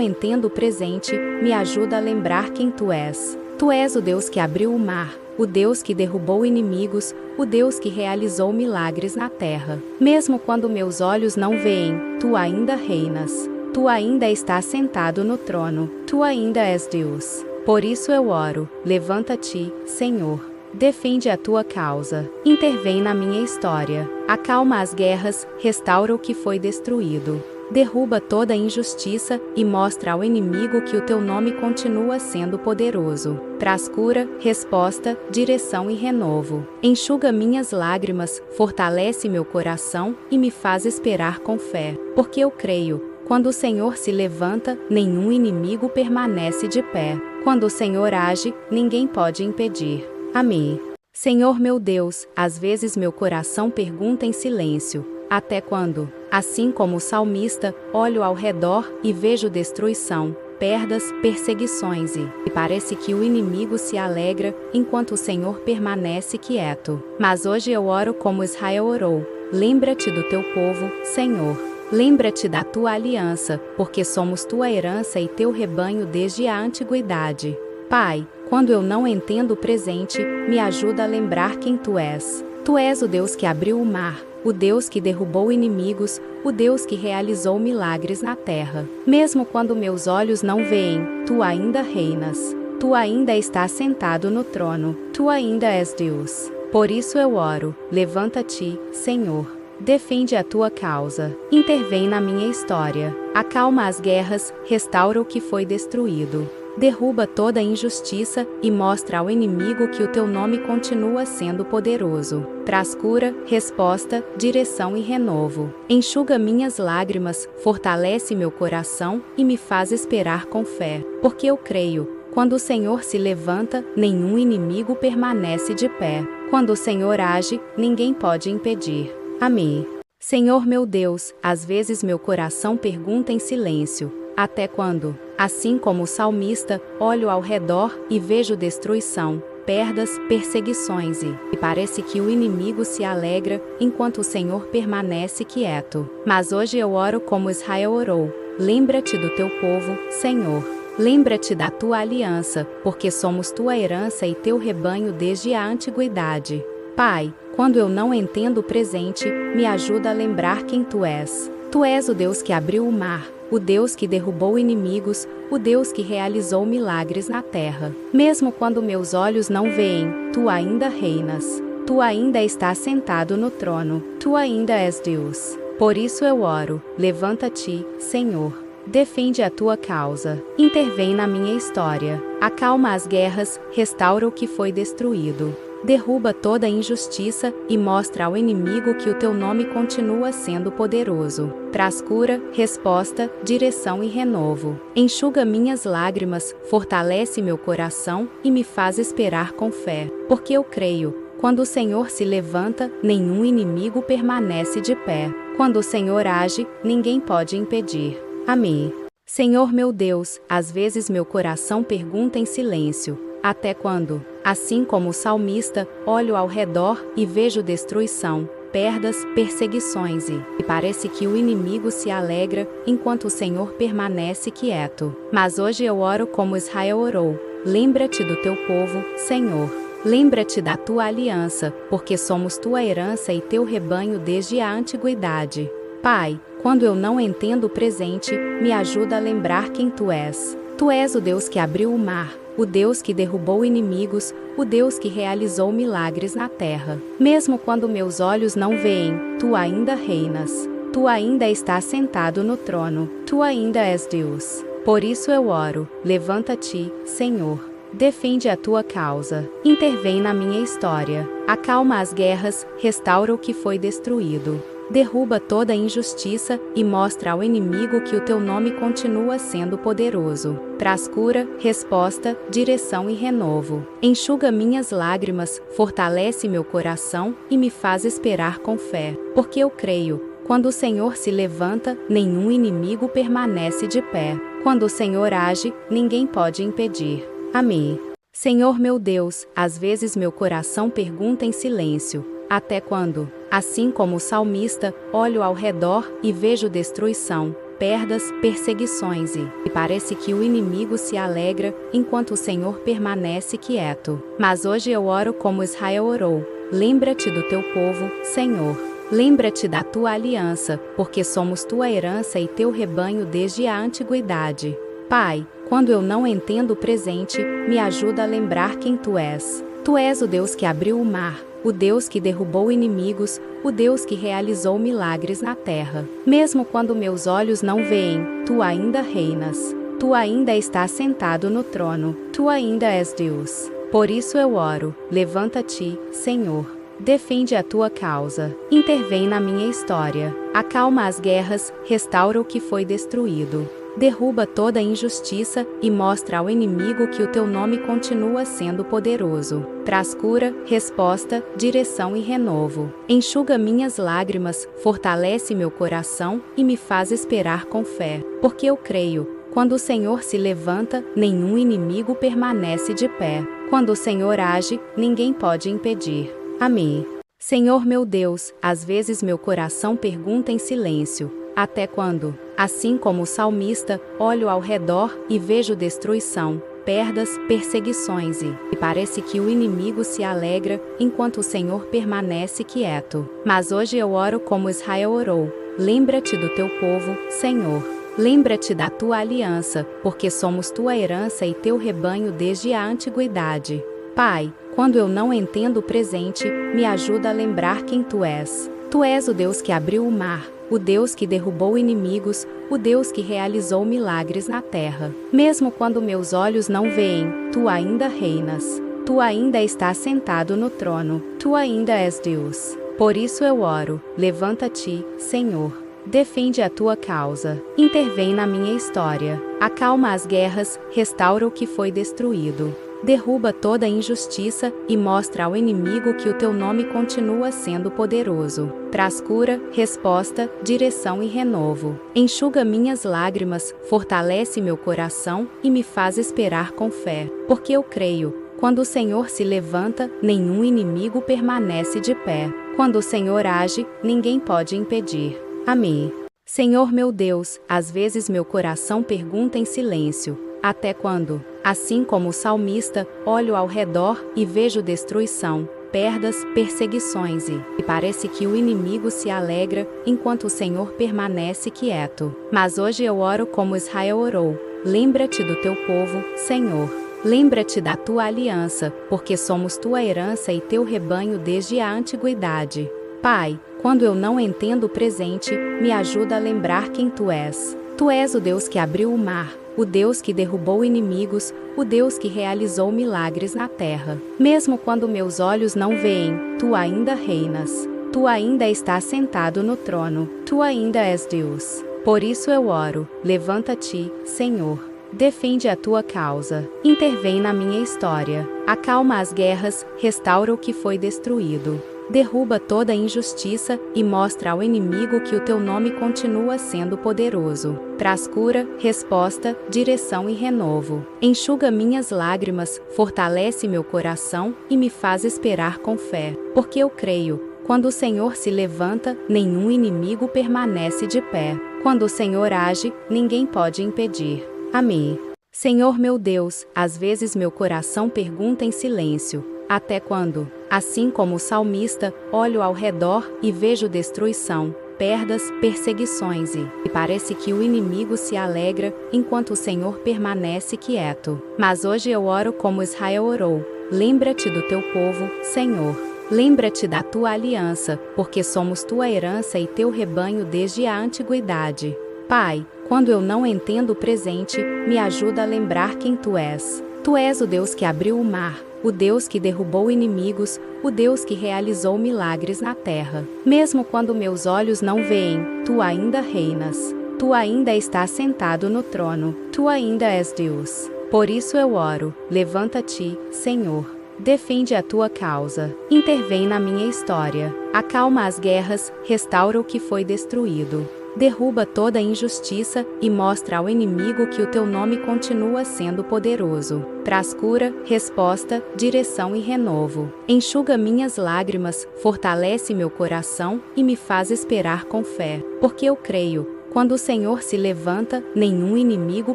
entendo o presente, me ajuda a lembrar quem tu és. Tu és o Deus que abriu o mar, o Deus que derrubou inimigos, o Deus que realizou milagres na terra. Mesmo quando meus olhos não veem, tu ainda reinas. Tu ainda estás sentado no trono. Tu ainda és Deus. Por isso eu oro: levanta-te, Senhor. Defende a tua causa. Intervém na minha história. Acalma as guerras, restaura o que foi destruído. Derruba toda a injustiça e mostra ao inimigo que o teu nome continua sendo poderoso. Traz cura, resposta, direção e renovo. Enxuga minhas lágrimas, fortalece meu coração e me faz esperar com fé. Porque eu creio: quando o Senhor se levanta, nenhum inimigo permanece de pé. Quando o Senhor age, ninguém pode impedir. Amém. Senhor meu Deus, às vezes meu coração pergunta em silêncio: até quando? Assim como o salmista, olho ao redor e vejo destruição, perdas, perseguições e parece que o inimigo se alegra, enquanto o Senhor permanece quieto. Mas hoje eu oro como Israel orou: lembra-te do teu povo, Senhor. Lembra-te da tua aliança, porque somos tua herança e teu rebanho desde a antiguidade. Pai, quando eu não entendo o presente, me ajuda a lembrar quem tu és. Tu és o Deus que abriu o mar, o Deus que derrubou inimigos, o Deus que realizou milagres na terra. Mesmo quando meus olhos não veem, tu ainda reinas. Tu ainda estás sentado no trono. Tu ainda és Deus. Por isso eu oro: levanta-te, Senhor. Defende a tua causa. Intervém na minha história. Acalma as guerras, restaura o que foi destruído. Derruba toda a injustiça e mostra ao inimigo que o teu nome continua sendo poderoso. Traz cura, resposta, direção e renovo. Enxuga minhas lágrimas, fortalece meu coração e me faz esperar com fé. Porque eu creio: quando o Senhor se levanta, nenhum inimigo permanece de pé. Quando o Senhor age, ninguém pode impedir. Amém. Senhor meu Deus, às vezes meu coração pergunta em silêncio: até quando? Assim como o salmista, olho ao redor e vejo destruição, perdas, perseguições e parece que o inimigo se alegra, enquanto o Senhor permanece quieto. Mas hoje eu oro como Israel orou: lembra-te do teu povo, Senhor. Lembra-te da tua aliança, porque somos tua herança e teu rebanho desde a antiguidade. Pai, quando eu não entendo o presente, me ajuda a lembrar quem tu és. Tu és o Deus que abriu o mar, o Deus que derrubou inimigos, o Deus que realizou milagres na terra. Mesmo quando meus olhos não veem, tu ainda reinas. Tu ainda estás sentado no trono. Tu ainda és Deus. Por isso eu oro: levanta-te, Senhor. Defende a tua causa. Intervém na minha história. Acalma as guerras, restaura o que foi destruído. Derruba toda a injustiça e mostra ao inimigo que o teu nome continua sendo poderoso. Traz cura, resposta, direção e renovo. Enxuga minhas lágrimas, fortalece meu coração e me faz esperar com fé. Porque eu creio: quando o Senhor se levanta, nenhum inimigo permanece de pé. Quando o Senhor age, ninguém pode impedir. Amém. Senhor meu Deus, às vezes meu coração pergunta em silêncio: até quando? Assim como o salmista, olho ao redor e vejo destruição, perdas, perseguições e parece que o inimigo se alegra, enquanto o Senhor permanece quieto. Mas hoje eu oro como Israel orou: lembra-te do teu povo, Senhor. Lembra-te da tua aliança, porque somos tua herança e teu rebanho desde a antiguidade. Pai, quando eu não entendo o presente, me ajuda a lembrar quem tu és. Tu és o Deus que abriu o mar, o Deus que derrubou inimigos, o Deus que realizou milagres na terra. Mesmo quando meus olhos não veem, tu ainda reinas. Tu ainda estás sentado no trono. Tu ainda és Deus. Por isso eu oro: levanta-te, Senhor. defende a tua causa, intervém na minha história, acalma as guerras, restaura o que foi destruído. Derruba toda injustiça e mostra ao inimigo que o teu nome continua sendo poderoso. Traz cura, resposta, direção e renovo. Enxuga minhas lágrimas, fortalece meu coração e me faz esperar com fé. Porque eu creio, quando o Senhor se levanta, nenhum inimigo permanece de pé. Quando o Senhor age, ninguém pode impedir. Amém. Senhor meu Deus, às vezes meu coração pergunta em silêncio: até quando? Assim como o salmista, olho ao redor e vejo destruição, perdas, perseguições e parece que o inimigo se alegra, enquanto o Senhor permanece quieto. Mas hoje eu oro como Israel orou. Lembra-te do teu povo, Senhor. Lembra-te da tua aliança, porque somos tua herança e teu rebanho desde a antiguidade. Pai, quando eu não entendo o presente, me ajuda a lembrar quem tu és. Tu és o Deus que abriu o mar, o Deus que derrubou inimigos, o Deus que realizou milagres na terra. Mesmo quando meus olhos não veem, tu ainda reinas. Tu ainda estás sentado no trono, tu ainda és Deus. Por isso eu oro, levanta-te, Senhor. Defende a tua causa, intervém na minha história, acalma as guerras, restaura o que foi destruído. Derruba toda injustiça e mostra ao inimigo que o teu nome continua sendo poderoso. Traz cura, resposta, direção e renovo. Enxuga minhas lágrimas, fortalece meu coração e me faz esperar com fé. Porque eu creio, quando o Senhor se levanta, nenhum inimigo permanece de pé. Quando o Senhor age, ninguém pode impedir. Amém. Senhor meu Deus, às vezes meu coração pergunta em silêncio: até quando? Assim como o salmista, olho ao redor e vejo destruição, perdas, perseguições e parece que o inimigo se alegra, enquanto o Senhor permanece quieto. Mas hoje eu oro como Israel orou. Lembra-te do teu povo, Senhor. Lembra-te da tua aliança, porque somos tua herança e teu rebanho desde a antiguidade. Pai, quando eu não entendo o presente, me ajuda a lembrar quem tu és. Tu és o Deus que abriu o mar, o Deus que derrubou inimigos, o Deus que realizou milagres na terra. Mesmo quando meus olhos não veem, tu ainda reinas. Tu ainda estás sentado no trono, tu ainda és Deus. Por isso eu oro, levanta-te, Senhor. Defende a tua causa, intervém na minha história, acalma as guerras, restaura o que foi destruído. Derruba toda injustiça e mostra ao inimigo que o teu nome continua sendo poderoso. Traz cura, resposta, direção e renovo. Enxuga minhas lágrimas, fortalece meu coração e me faz esperar com fé. Porque eu creio, quando o Senhor se levanta, nenhum inimigo permanece de pé. Quando o Senhor age, ninguém pode impedir. Amém. Senhor meu Deus, às vezes meu coração pergunta em silêncio: até quando? Assim como o salmista, olho ao redor e vejo destruição, perdas, perseguições e parece que o inimigo se alegra, enquanto o Senhor permanece quieto. Mas hoje eu oro como Israel orou. Lembra-te do teu povo, Senhor. Lembra-te da tua aliança, porque somos tua herança e teu rebanho desde a antiguidade. Pai, quando eu não entendo o presente, me ajuda a lembrar quem tu és. Tu és o Deus que abriu o mar, o Deus que derrubou inimigos, o Deus que realizou milagres na terra. Mesmo quando meus olhos não veem, tu ainda reinas. Tu ainda estás sentado no trono, tu ainda és Deus. Por isso eu oro, levanta-te, Senhor. Defende a tua causa, intervém na minha história, acalma as guerras, restaura o que foi destruído. Derruba toda injustiça e mostra ao inimigo que o teu nome continua sendo poderoso. Traz cura, resposta, direção e renovo. Enxuga minhas lágrimas, fortalece meu coração e me faz esperar com fé. Porque eu creio, quando o Senhor se levanta, nenhum inimigo permanece de pé. Quando o Senhor age, ninguém pode impedir. Amém. Senhor meu Deus, às vezes meu coração pergunta em silêncio: até quando? Assim como o salmista, olho ao redor e vejo destruição, perdas, perseguições e parece que o inimigo se alegra, enquanto o Senhor permanece quieto. Mas hoje eu oro como Israel orou. Lembra-te do teu povo, Senhor. Lembra-te da tua aliança, porque somos tua herança e teu rebanho desde a antiguidade. Pai, quando eu não entendo o presente, me ajuda a lembrar quem Tu és. Tu és o Deus que abriu o mar, o Deus que derrubou inimigos, o Deus que realizou milagres na terra. Mesmo quando meus olhos não veem, Tu ainda reinas. Tu ainda estás sentado no trono. Tu ainda és Deus. Por isso eu oro, levanta-te, Senhor. Defende a Tua causa. Intervém na minha história. Acalma as guerras, restaura o que foi destruído. Derruba toda injustiça e mostra ao inimigo que o Teu nome continua sendo poderoso. Traz cura, resposta, direção e renovo. Enxuga minhas lágrimas, fortalece meu coração e me faz esperar com fé. Porque eu creio, quando o Senhor se levanta, nenhum inimigo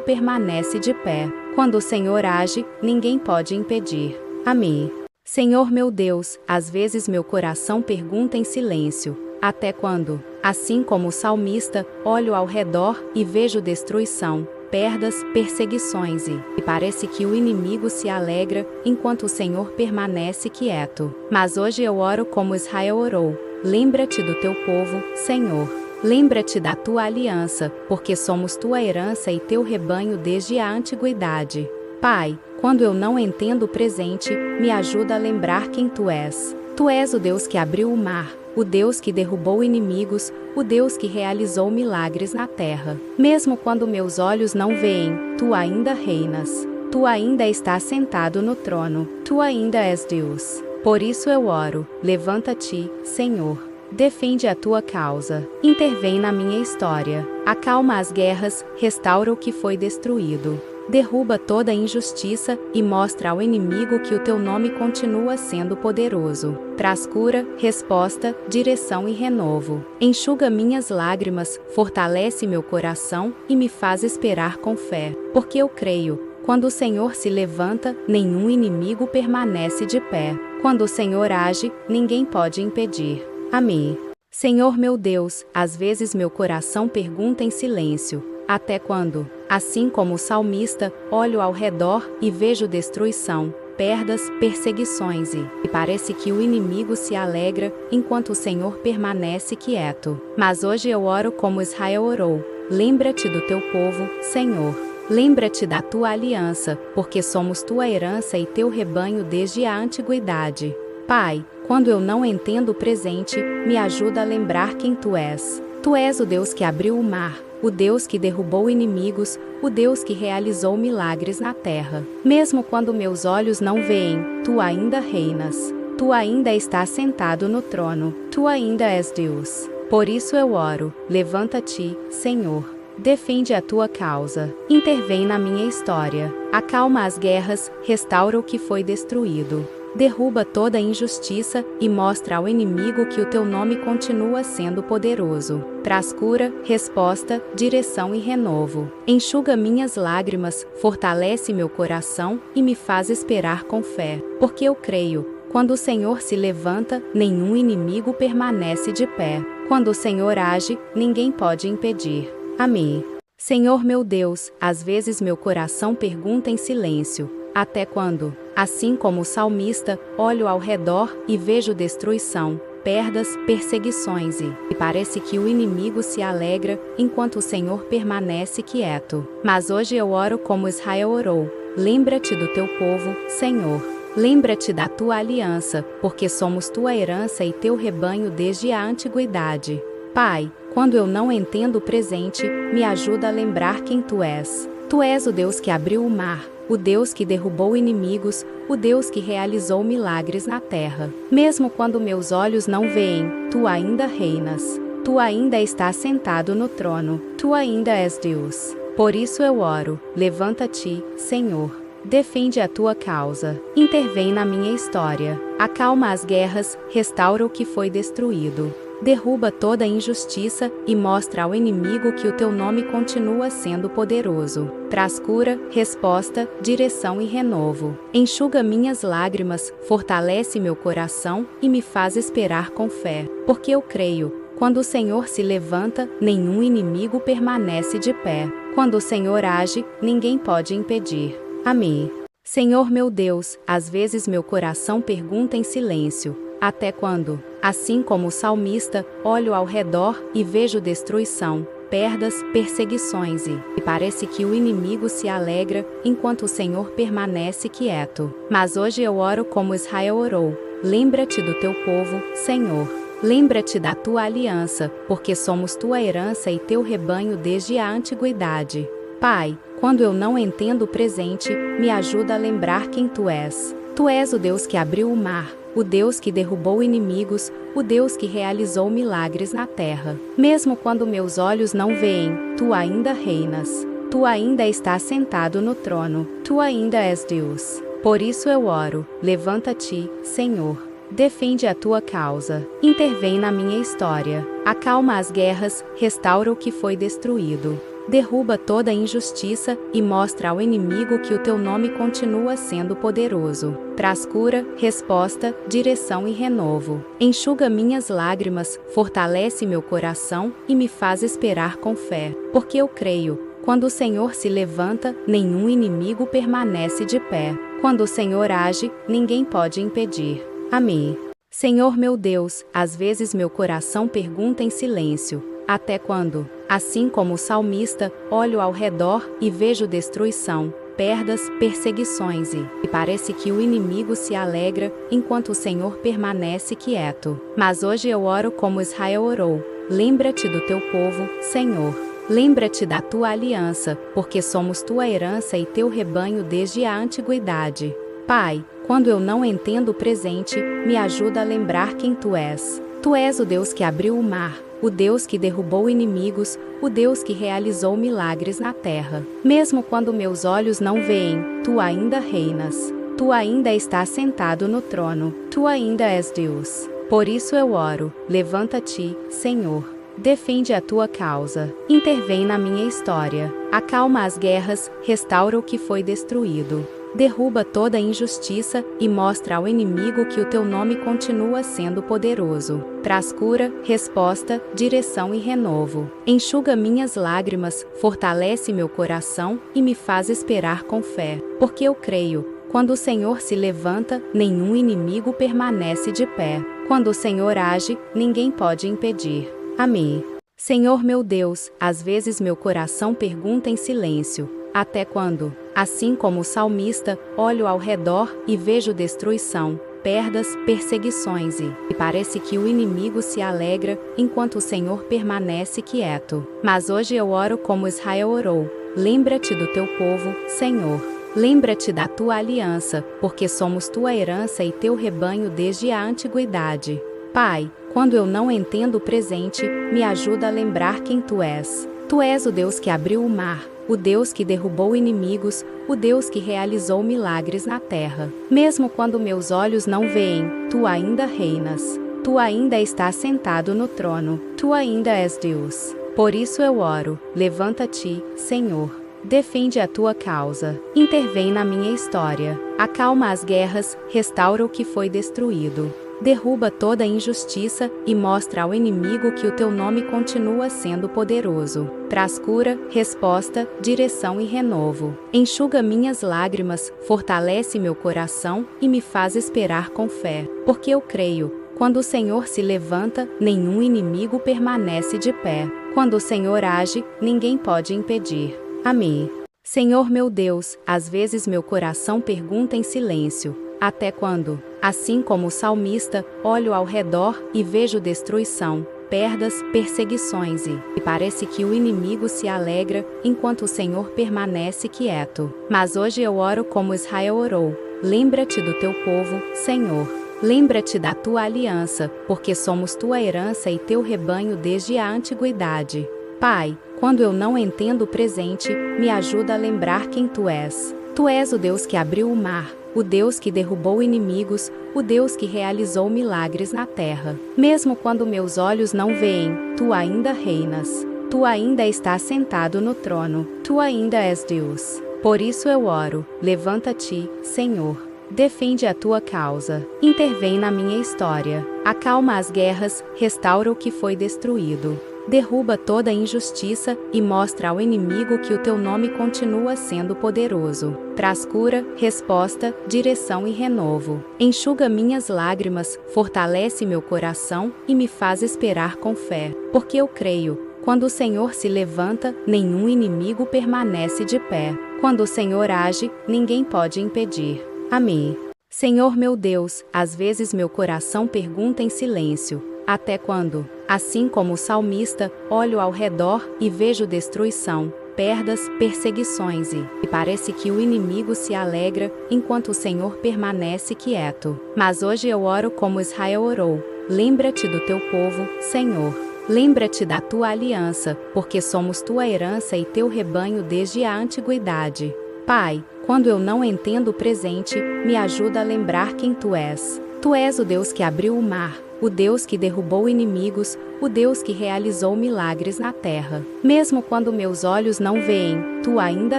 permanece de pé. Quando o Senhor age, ninguém pode impedir. Amém. Senhor meu Deus, às vezes meu coração pergunta em silêncio: até quando? Assim como o salmista, olho ao redor e vejo destruição, perdas, perseguições e parece que o inimigo se alegra, enquanto o Senhor permanece quieto. Mas hoje eu oro como Israel orou: lembra-te do Teu povo, Senhor. Lembra-te da Tua aliança, porque somos Tua herança e Teu rebanho desde a antiguidade. Pai, quando eu não entendo o presente, me ajuda a lembrar quem Tu és. Tu és o Deus que abriu o mar, o Deus que derrubou inimigos, o Deus que realizou milagres na terra. Mesmo quando meus olhos não veem, Tu ainda reinas. Tu ainda estás sentado no trono. Tu ainda és Deus. Por isso eu oro, levanta-te, Senhor. Defende a Tua causa. Intervém na minha história. Acalma as guerras, restaura o que foi destruído. Derruba toda injustiça e mostra ao inimigo que o Teu nome continua sendo poderoso. Traz cura, resposta, direção e renovo. Enxuga minhas lágrimas, fortalece meu coração e me faz esperar com fé. Porque eu creio, quando o Senhor se levanta, nenhum inimigo permanece de pé. Quando o Senhor age, ninguém pode impedir. Amém. Senhor meu Deus, às vezes meu coração pergunta em silêncio: até quando? Assim como o salmista, olho ao redor e vejo destruição, perdas, perseguições e parece que o inimigo se alegra, enquanto o Senhor permanece quieto. Mas hoje eu oro como Israel orou: lembra-te do Teu povo, Senhor. Lembra-te da Tua aliança, porque somos Tua herança e Teu rebanho desde a antiguidade. Pai, quando eu não entendo o presente, me ajuda a lembrar quem Tu és. Tu és o Deus que abriu o mar, o Deus que derrubou inimigos, o Deus que realizou milagres na terra. Mesmo quando meus olhos não veem, Tu ainda reinas. Tu ainda estás sentado no trono. Tu ainda és Deus. Por isso eu oro, levanta-te, Senhor. Defende a Tua causa. Intervém na minha história. Acalma as guerras, restaura o que foi destruído. Derruba toda injustiça e mostra ao inimigo que o Teu nome continua sendo poderoso. Traz cura, resposta, direção e renovo. Enxuga minhas lágrimas, fortalece meu coração e me faz esperar com fé. Porque eu creio, quando o Senhor se levanta, nenhum inimigo permanece de pé. Quando o Senhor age, ninguém pode impedir. Amém. Senhor meu Deus, às vezes meu coração pergunta em silêncio: até quando? Assim como o salmista, olho ao redor e vejo destruição, perdas, perseguições e parece que o inimigo se alegra, enquanto o Senhor permanece quieto. Mas hoje eu oro como Israel orou: lembra-te do Teu povo, Senhor. Lembra-te da Tua aliança, porque somos Tua herança e Teu rebanho desde a antiguidade. Pai, quando eu não entendo o presente, me ajuda a lembrar quem Tu és. Tu és o Deus que abriu o mar, o Deus que derrubou inimigos, o Deus que realizou milagres na terra. Mesmo quando meus olhos não veem, Tu ainda reinas. Tu ainda estás sentado no trono. Tu ainda és Deus. Por isso eu oro, levanta-te, Senhor. Defende a Tua causa. Intervém na minha história. Acalma as guerras, restaura o que foi destruído. Derruba toda injustiça e mostra ao inimigo que o Teu nome continua sendo poderoso. Traz cura, resposta, direção e renovo. Enxuga minhas lágrimas, fortalece meu coração e me faz esperar com fé. Porque eu creio, quando o Senhor se levanta, nenhum inimigo permanece de pé. Quando o Senhor age, ninguém pode impedir. Amém. Senhor meu Deus, às vezes meu coração pergunta em silêncio: até quando? Assim como o salmista, olho ao redor e vejo destruição, perdas, perseguições e parece que o inimigo se alegra, enquanto o Senhor permanece quieto. Mas hoje eu oro como Israel orou. Lembra-te do teu povo, Senhor. Lembra-te da tua aliança, porque somos tua herança e teu rebanho desde a antiguidade. Pai, quando eu não entendo o presente, me ajuda a lembrar quem tu és. Tu és o Deus que abriu o mar, o Deus que derrubou inimigos, o Deus que realizou milagres na terra. Mesmo quando meus olhos não veem, tu ainda reinas. Tu ainda estás sentado no trono. Tu ainda és Deus. Por isso eu oro, levanta-te, Senhor. Defende a tua causa. Intervém na minha história. Acalma as guerras, restaura o que foi destruído. Derruba toda injustiça e mostra ao inimigo que o teu nome continua sendo poderoso. Traz cura, resposta, direção e renovo. Enxuga minhas lágrimas, fortalece meu coração e me faz esperar com fé. Porque eu creio, quando o Senhor se levanta, nenhum inimigo permanece de pé. Quando o Senhor age, ninguém pode impedir. Amém. Senhor meu Deus, às vezes meu coração pergunta em silêncio: até quando? Assim como o salmista, olho ao redor e vejo destruição, perdas, perseguições e parece que o inimigo se alegra, enquanto o Senhor permanece quieto. Mas hoje eu oro como Israel orou. Lembra-te do teu povo, Senhor. Lembra-te da tua aliança, porque somos tua herança e teu rebanho desde a antiguidade. Pai, quando eu não entendo o presente, me ajuda a lembrar quem tu és. Tu és o Deus que abriu o mar, o Deus que derrubou inimigos, o Deus que realizou milagres na terra. Mesmo quando meus olhos não veem, tu ainda reinas. Tu ainda estás sentado no trono. Tu ainda és Deus. Por isso eu oro, levanta-te, Senhor. Defende a tua causa. Intervém na minha história. Acalma as guerras, restaura o que foi destruído. Derruba toda injustiça e mostra ao inimigo que o teu nome continua sendo poderoso. Traz cura, resposta, direção e renovo. Enxuga minhas lágrimas, fortalece meu coração e me faz esperar com fé. Porque eu creio, quando o Senhor se levanta, nenhum inimigo permanece de pé. Quando o Senhor age, ninguém pode impedir. Amém. Senhor meu Deus, às vezes meu coração pergunta em silêncio: até quando? Assim como o salmista, olho ao redor e vejo destruição, perdas, perseguições e parece que o inimigo se alegra, enquanto o Senhor permanece quieto. Mas hoje eu oro como Israel orou. Lembra-te do teu povo, Senhor. Lembra-te da tua aliança, porque somos tua herança e teu rebanho desde a antiguidade. Pai, quando eu não entendo o presente, me ajuda a lembrar quem tu és. Tu és o Deus que abriu o mar, o Deus que derrubou inimigos, o Deus que realizou milagres na terra. Mesmo quando meus olhos não veem, tu ainda reinas. Tu ainda estás sentado no trono. Tu ainda és Deus. Por isso eu oro, levanta-te, Senhor. Defende a tua causa. Intervém na minha história. Acalma as guerras, restaura o que foi destruído. Derruba toda injustiça e mostra ao inimigo que o teu nome continua sendo poderoso. Traz cura, resposta, direção e renovo. Enxuga minhas lágrimas, fortalece meu coração e me faz esperar com fé. Porque eu creio, quando o Senhor se levanta, nenhum inimigo permanece de pé. Quando o Senhor age, ninguém pode impedir. Amém. Senhor meu Deus, às vezes meu coração pergunta em silêncio: até quando? Assim como o salmista, olho ao redor e vejo destruição, perdas, perseguições e parece que o inimigo se alegra, enquanto o Senhor permanece quieto. Mas hoje eu oro como Israel orou. Lembra-te do teu povo, Senhor. Lembra-te da tua aliança, porque somos tua herança e teu rebanho desde a antiguidade. Pai, quando eu não entendo o presente, me ajuda a lembrar quem tu és. Tu és o Deus que abriu o mar, o Deus que derrubou inimigos, o Deus que realizou milagres na terra. Mesmo quando meus olhos não veem, tu ainda reinas. Tu ainda estás sentado no trono. Tu ainda és Deus. Por isso eu oro, levanta-te, Senhor. Defende a tua causa. Intervém na minha história. Acalma as guerras, restaura o que foi destruído. Derruba toda injustiça e mostra ao inimigo que o teu nome continua sendo poderoso. Traz cura, resposta, direção e renovo. Enxuga minhas lágrimas, fortalece meu coração e me faz esperar com fé. Porque eu creio, Quando o Senhor se levanta, nenhum inimigo permanece de pé. Quando o Senhor age, ninguém pode impedir. Amém. Senhor meu Deus, às vezes meu coração pergunta em silêncio: até quando? Assim como o salmista, olho ao redor e vejo destruição, perdas, perseguições e parece que o inimigo se alegra, enquanto o Senhor permanece quieto. Mas hoje eu oro como Israel orou: lembra-te do teu povo, Senhor. Lembra-te da tua aliança, porque somos tua herança e teu rebanho desde a antiguidade. Pai, quando eu não entendo o presente, me ajuda a lembrar quem tu és. Tu és o Deus que abriu o mar, o Deus que derrubou inimigos, o Deus que realizou milagres na terra. Mesmo quando meus olhos não veem, tu ainda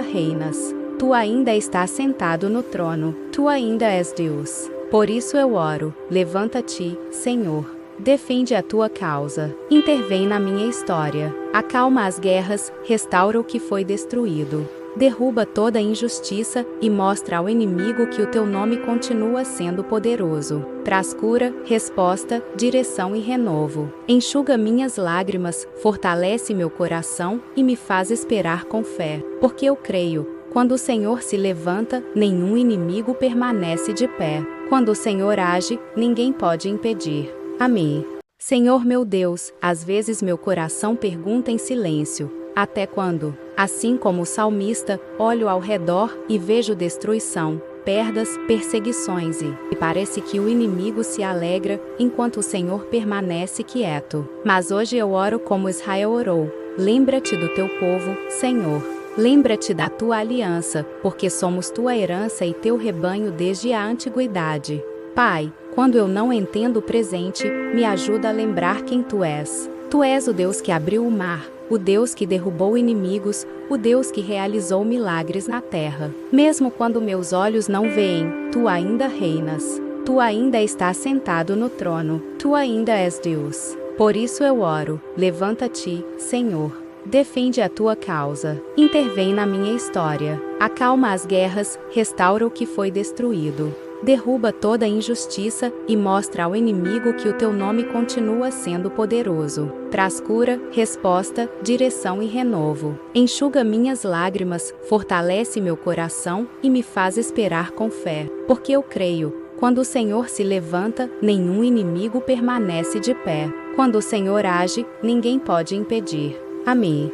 reinas. Tu ainda estás sentado no trono. Tu ainda és Deus. Por isso eu oro: levanta-te, Senhor. Defende a tua causa. Intervém na minha história. Acalma as guerras, restaura o que foi destruído. Derruba toda injustiça e mostra ao inimigo que o teu nome continua sendo poderoso. Traz cura, resposta, direção e renovo. Enxuga minhas lágrimas, fortalece meu coração e me faz esperar com fé. Porque eu creio: quando o Senhor se levanta, nenhum inimigo permanece de pé. Quando o Senhor age, ninguém pode impedir. Amém. Senhor meu Deus, às vezes meu coração pergunta em silêncio: até quando? Assim como o salmista, olho ao redor e vejo destruição, perdas, perseguições e parece que o inimigo se alegra, enquanto o Senhor permanece quieto. Mas hoje eu oro como Israel orou: lembra-te do teu povo, Senhor. Lembra-te da tua aliança, porque somos tua herança e teu rebanho desde a antiguidade. Pai, quando eu não entendo o presente, me ajuda a lembrar quem tu és. Tu és o Deus que abriu o mar, o Deus que derrubou inimigos, o Deus que realizou milagres na terra. Mesmo quando meus olhos não veem, tu ainda reinas. Tu ainda estás sentado no trono. Tu ainda és Deus. Por isso eu oro: levanta-te, Senhor. Defende a tua causa. Intervém na minha história. Acalma as guerras, restaura o que foi destruído. Derruba toda injustiça e mostra ao inimigo que o teu nome continua sendo poderoso. Traz cura, resposta, direção e renovo. Enxuga minhas lágrimas, fortalece meu coração e me faz esperar com fé. Porque eu creio: quando o Senhor se levanta, nenhum inimigo permanece de pé. Quando o Senhor age, ninguém pode impedir. Amém.